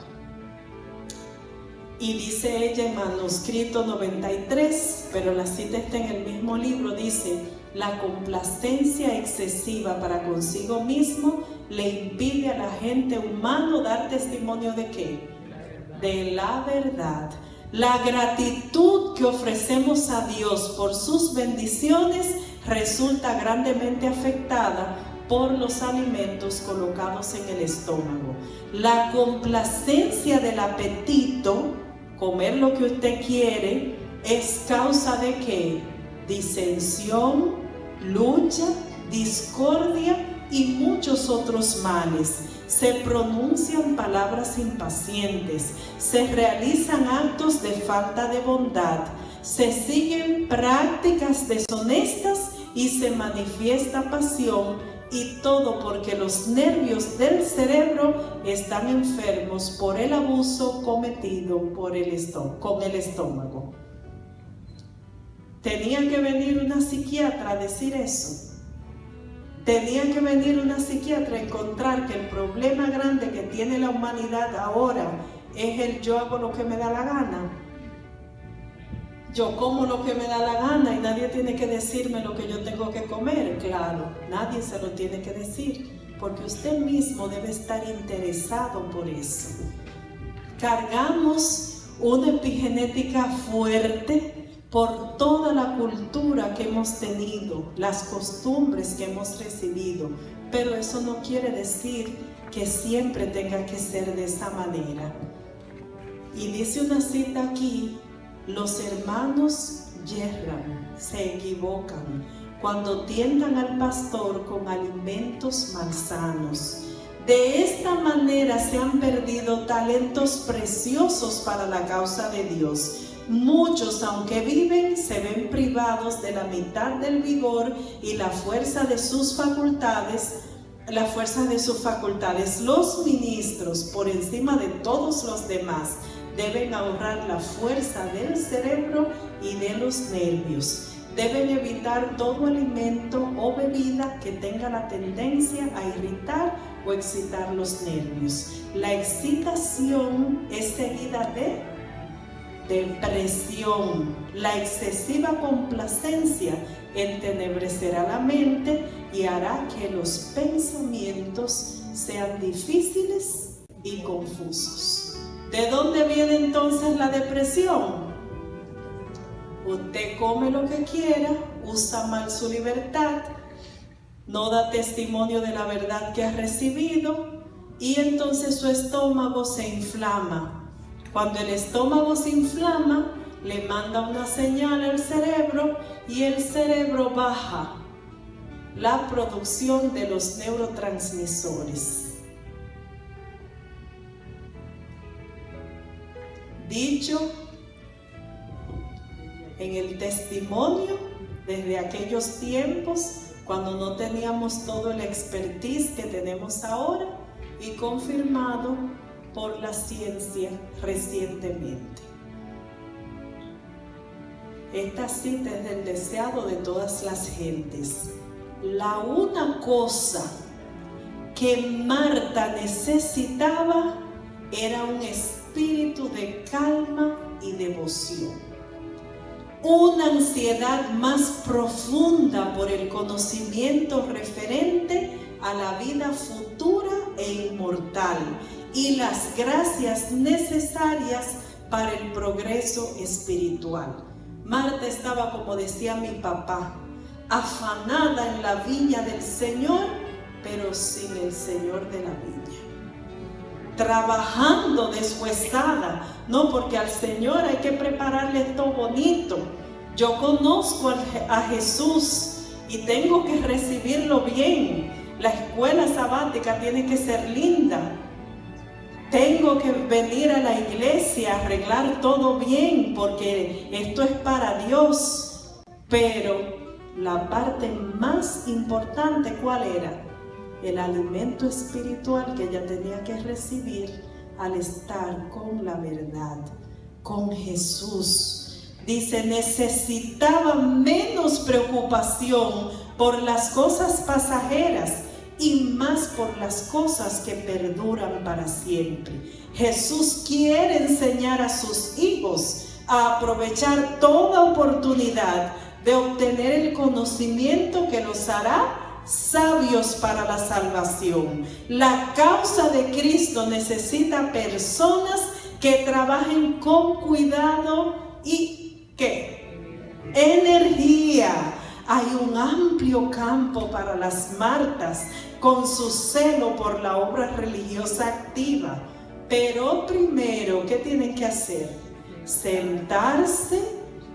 Y dice ella en manuscrito 93, pero la cita está en el mismo libro, dice: la complacencia excesiva para consigo mismo le impide a la gente humano dar testimonio ¿de qué? De la verdad. La gratitud que ofrecemos a Dios por sus bendiciones resulta grandemente afectada por los alimentos colocados en el estómago. La complacencia del apetito, comer lo que usted quiere, es causa de ¿qué? Disensión, lucha, discordia y muchos otros males. Se pronuncian palabras impacientes, se realizan actos de falta de bondad, se siguen prácticas deshonestas y se manifiesta pasión, y todo porque los nervios del cerebro están enfermos por el abuso cometido con el estómago. Tenía que venir una psiquiatra a decir eso. Tenía que venir una psiquiatra a encontrar que el problema grande que tiene la humanidad ahora es el yo hago lo que me da la gana. Yo como lo que me da la gana y nadie tiene que decirme lo que yo tengo que comer. Claro, nadie se lo tiene que decir, porque usted mismo debe estar interesado por eso. Cargamos una epigenética fuerte por toda la cultura que hemos tenido, las costumbres que hemos recibido, pero eso no quiere decir que siempre tenga que ser de esa manera. Y dice una cita aquí: los hermanos yerran, se equivocan, cuando tientan al pastor con alimentos malsanos. De esta manera se han perdido talentos preciosos para la causa de Dios. muchos, aunque viven, se ven privados de la mitad del vigor y la fuerza de sus facultades. Los ministros, por encima de todos los demás, deben ahorrar la fuerza del cerebro y de los nervios. Deben evitar todo alimento o bebida que tenga la tendencia a irritar o excitar los nervios. La excitación es seguida de depresión. La excesiva complacencia entenebrecerá la mente y hará que los pensamientos sean difíciles y confusos. ¿De dónde viene entonces la depresión? Usted come lo que quiera, usa mal su libertad, no da testimonio de la verdad que ha recibido y entonces su estómago se inflama. Cuando el estómago se inflama, le manda una señal al cerebro y el cerebro baja la producción de los neurotransmisores. Dicho en el testimonio desde aquellos tiempos cuando no teníamos todo el expertise que tenemos ahora y confirmado por la ciencia recientemente. Esta cita es del deseado de todas las gentes. La una cosa que Marta necesitaba era un espíritu de calma y devoción. Una ansiedad más profunda por el conocimiento referente a la vida futura e inmortal y las gracias necesarias para el progreso espiritual. Marta estaba, como decía mi papá, afanada en la viña del Señor, pero sin el Señor de la viña. Trabajando deshuesada, no, porque al Señor hay que prepararle todo bonito. Yo conozco a Jesús y tengo que recibirlo bien. La escuela sabática tiene que ser linda. Tengo que venir a la iglesia, arreglar todo bien, porque esto es para Dios. Pero la parte más importante, ¿cuál era? El alimento espiritual que ella tenía que recibir al estar con la verdad, con Jesús. Dice, necesitaba menos preocupación por las cosas pasajeras y más por las cosas que perduran para siempre. Jesús quiere enseñar a sus hijos a aprovechar toda oportunidad de obtener el conocimiento que los hará sabios para la salvación. La causa de Cristo necesita personas que trabajen con cuidado y ¿qué? Energía. Hay un amplio campo para las Martas con su celo por la obra religiosa activa. Pero primero, ¿qué tienen que hacer? Sentarse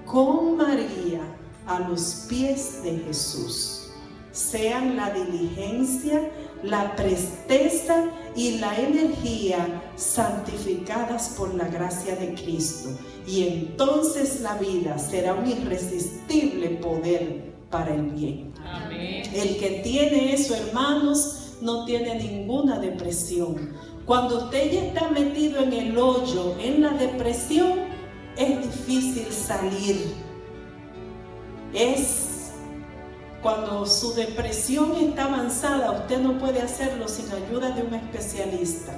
con María a los pies de Jesús. Sean la diligencia, la presteza y la energía santificadas por la gracia de Cristo. Y entonces la vida será un irresistible poder para el bien. Amén. El que tiene eso, hermanos, no tiene ninguna depresión. Cuando usted ya está metido en el hoyo, en la depresión, es difícil salir. Cuando su depresión está avanzada, usted no puede hacerlo sin ayuda de un especialista.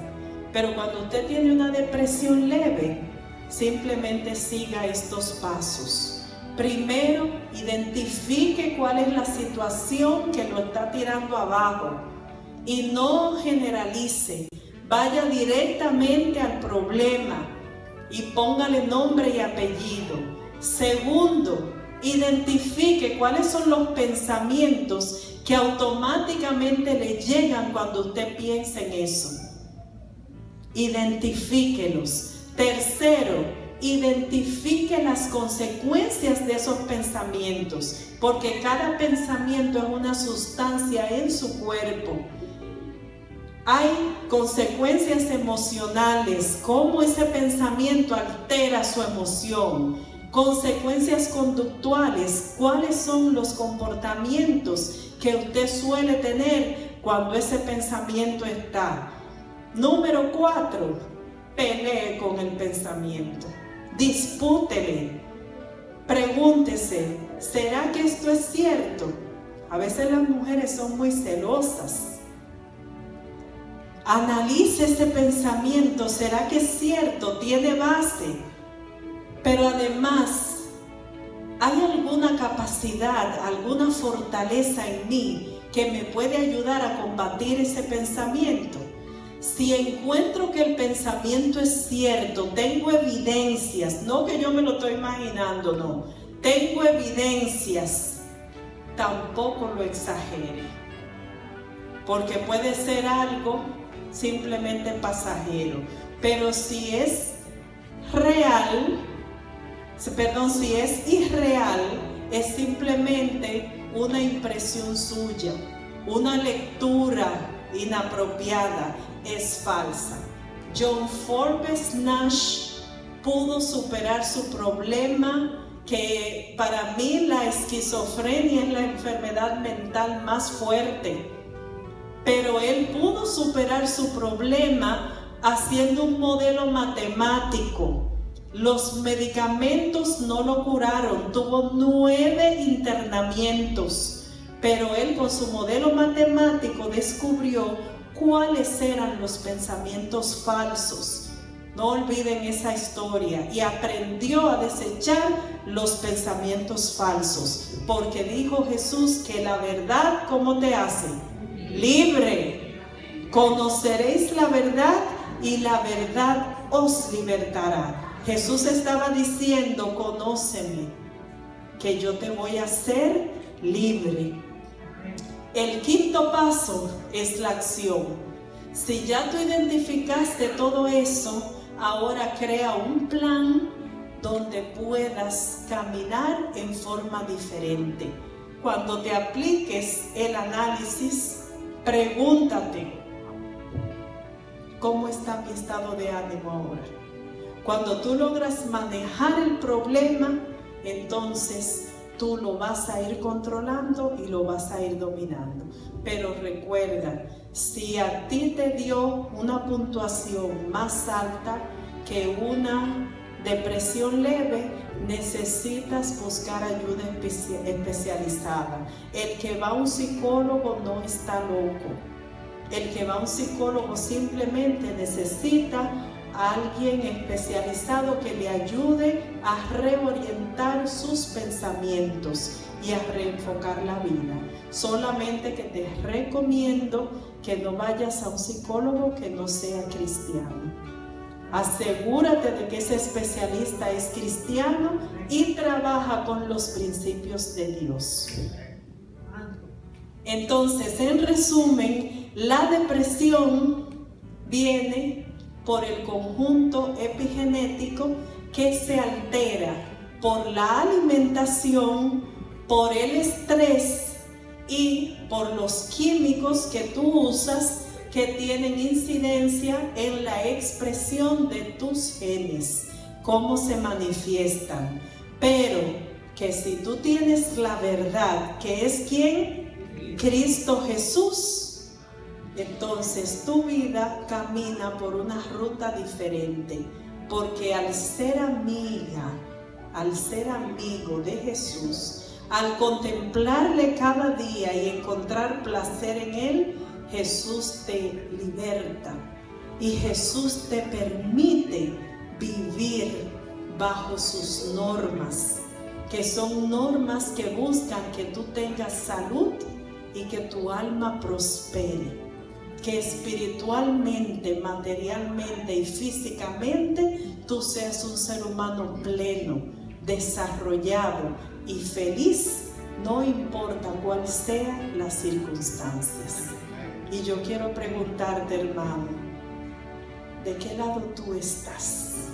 Pero cuando usted tiene una depresión leve, simplemente siga estos pasos. Primero, identifique cuál es la situación que lo está tirando abajo y no generalice. Vaya directamente al problema y póngale nombre y apellido. Segundo, identifique cuáles son los pensamientos que automáticamente le llegan cuando usted piensa en eso. Identifíquelos. Tercero, identifique las consecuencias de esos pensamientos, porque cada pensamiento es una sustancia en su cuerpo. Hay consecuencias emocionales, cómo ese pensamiento altera su emoción. Consecuencias conductuales, cuáles son los comportamientos que usted suele tener cuando ese pensamiento está. Número 4, pelee con el pensamiento. Dispútele. Pregúntese, ¿será que esto es cierto? A veces las mujeres son muy celosas. Analice ese pensamiento, ¿será que es cierto? ¿Tiene base? Pero además, ¿hay alguna capacidad, alguna fortaleza en mí que me puede ayudar a combatir ese pensamiento? Si encuentro que el pensamiento es cierto, tengo evidencias, no que yo me lo estoy imaginando, no, tengo evidencias, tampoco lo exagere, porque puede ser algo simplemente pasajero, pero si es real, si es irreal, es simplemente una impresión suya, una lectura inapropiada, es falsa. John Forbes Nash pudo superar su problema, que para mí la esquizofrenia es la enfermedad mental más fuerte, pero él pudo superar su problema haciendo un modelo matemático. Los medicamentos no lo curaron, tuvo 9 internamientos, pero él con su modelo matemático descubrió cuáles eran los pensamientos falsos. No olviden esa historia, y aprendió a desechar los pensamientos falsos, porque dijo Jesús que la verdad, ¿cómo te hace? Libre. Conoceréis la verdad y la verdad os libertará. Jesús estaba diciendo, conóceme, que yo te voy a hacer libre. El quinto paso es la acción. Si ya tú identificaste todo eso, ahora crea un plan donde puedas caminar en forma diferente. Cuando te apliques el análisis, pregúntate, ¿cómo está mi estado de ánimo ahora? Cuando tú logras manejar el problema, entonces tú lo vas a ir controlando y lo vas a ir dominando. Pero recuerda, si a ti te dio una puntuación más alta que una depresión leve, necesitas buscar ayuda especializada. El que va a un psicólogo no está loco. El que va a un psicólogo simplemente necesita a alguien especializado que le ayude a reorientar sus pensamientos y a reenfocar la vida. Solamente que te recomiendo que no vayas a un psicólogo que no sea cristiano. Asegúrate de que ese especialista es cristiano y trabaja con los principios de Dios. Entonces, en resumen, la depresión viene por el conjunto epigenético que se altera por la alimentación, por el estrés y por los químicos que tú usas, que tienen incidencia en la expresión de tus genes, cómo se manifiestan. Pero que si tú tienes la verdad, que es ¿quién? Cristo Jesús, entonces tu vida camina por una ruta diferente, porque al ser amiga, al ser amigo de Jesús, al contemplarle cada día y encontrar placer en Él, Jesús te liberta y Jesús te permite vivir bajo sus normas, que son normas que buscan que tú tengas salud y que tu alma prospere, que espiritualmente, materialmente y físicamente tú seas un ser humano pleno, desarrollado y feliz, no importa cuál sean las circunstancias. Y yo quiero preguntarte, hermano, ¿de qué lado tú estás?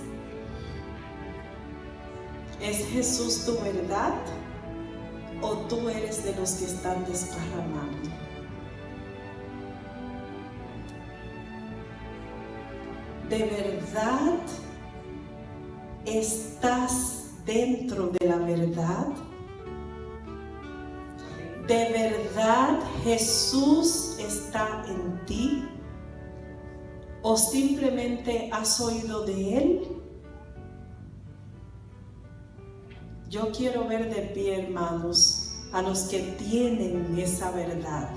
¿Es Jesús tu verdad o tú eres de los que están desparramando? ¿De verdad estás dentro de la verdad? ¿De verdad Jesús está en ti? ¿O simplemente has oído de Él? Yo quiero ver de pie, hermanos, a los que tienen esa verdad,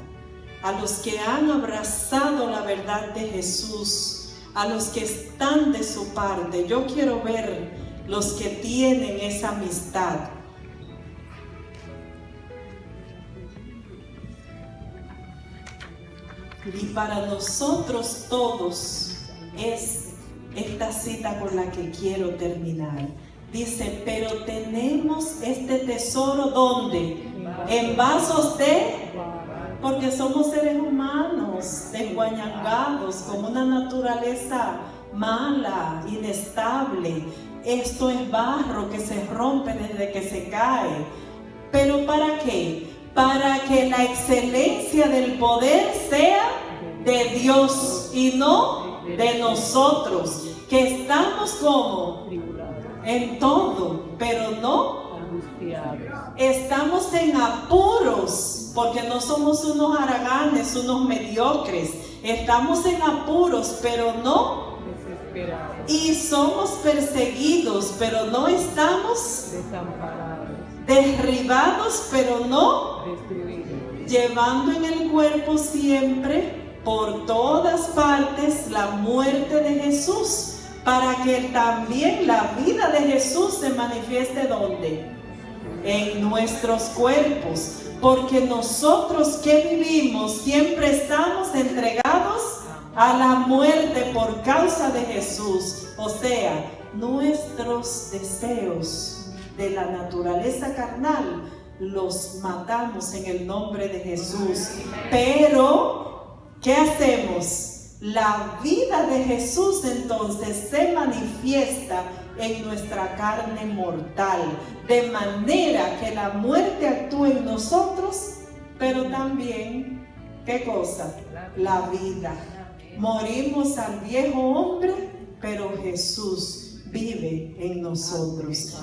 a los que han abrazado la verdad de Jesús, a los que están de su parte. Yo quiero ver los que tienen esa amistad. Y para nosotros todos es esta cita con la que quiero terminar. Dice, pero tenemos este tesoro, ¿dónde? En vasos de... Porque somos seres humanos, desguañangados, con una naturaleza mala, inestable. Esto es barro que se rompe desde que se cae. ¿Pero para qué? Para que la excelencia del poder sea de Dios y no de nosotros, que estamos como en todo, pero no estamos en apuros, porque no somos unos haraganes, unos mediocres. Estamos en apuros, pero no desesperados. Y somos perseguidos, pero no estamos desamparados. Derribados, pero no destruidos. Llevando en el cuerpo siempre, por todas partes, la muerte de Jesús, para que también la vida de Jesús se manifieste ¿dónde? En nuestros cuerpos, porque nosotros que vivimos siempre estamos entregados a la muerte por causa de Jesús. O sea, nuestros deseos de la naturaleza carnal los matamos en el nombre de Jesús. Pero, ¿qué hacemos? La vida de Jesús entonces se manifiesta en nuestra carne mortal, de manera que la muerte actúa en nosotros, pero también, ¿qué cosa? La vida. Morimos al viejo hombre, pero Jesús vive en nosotros.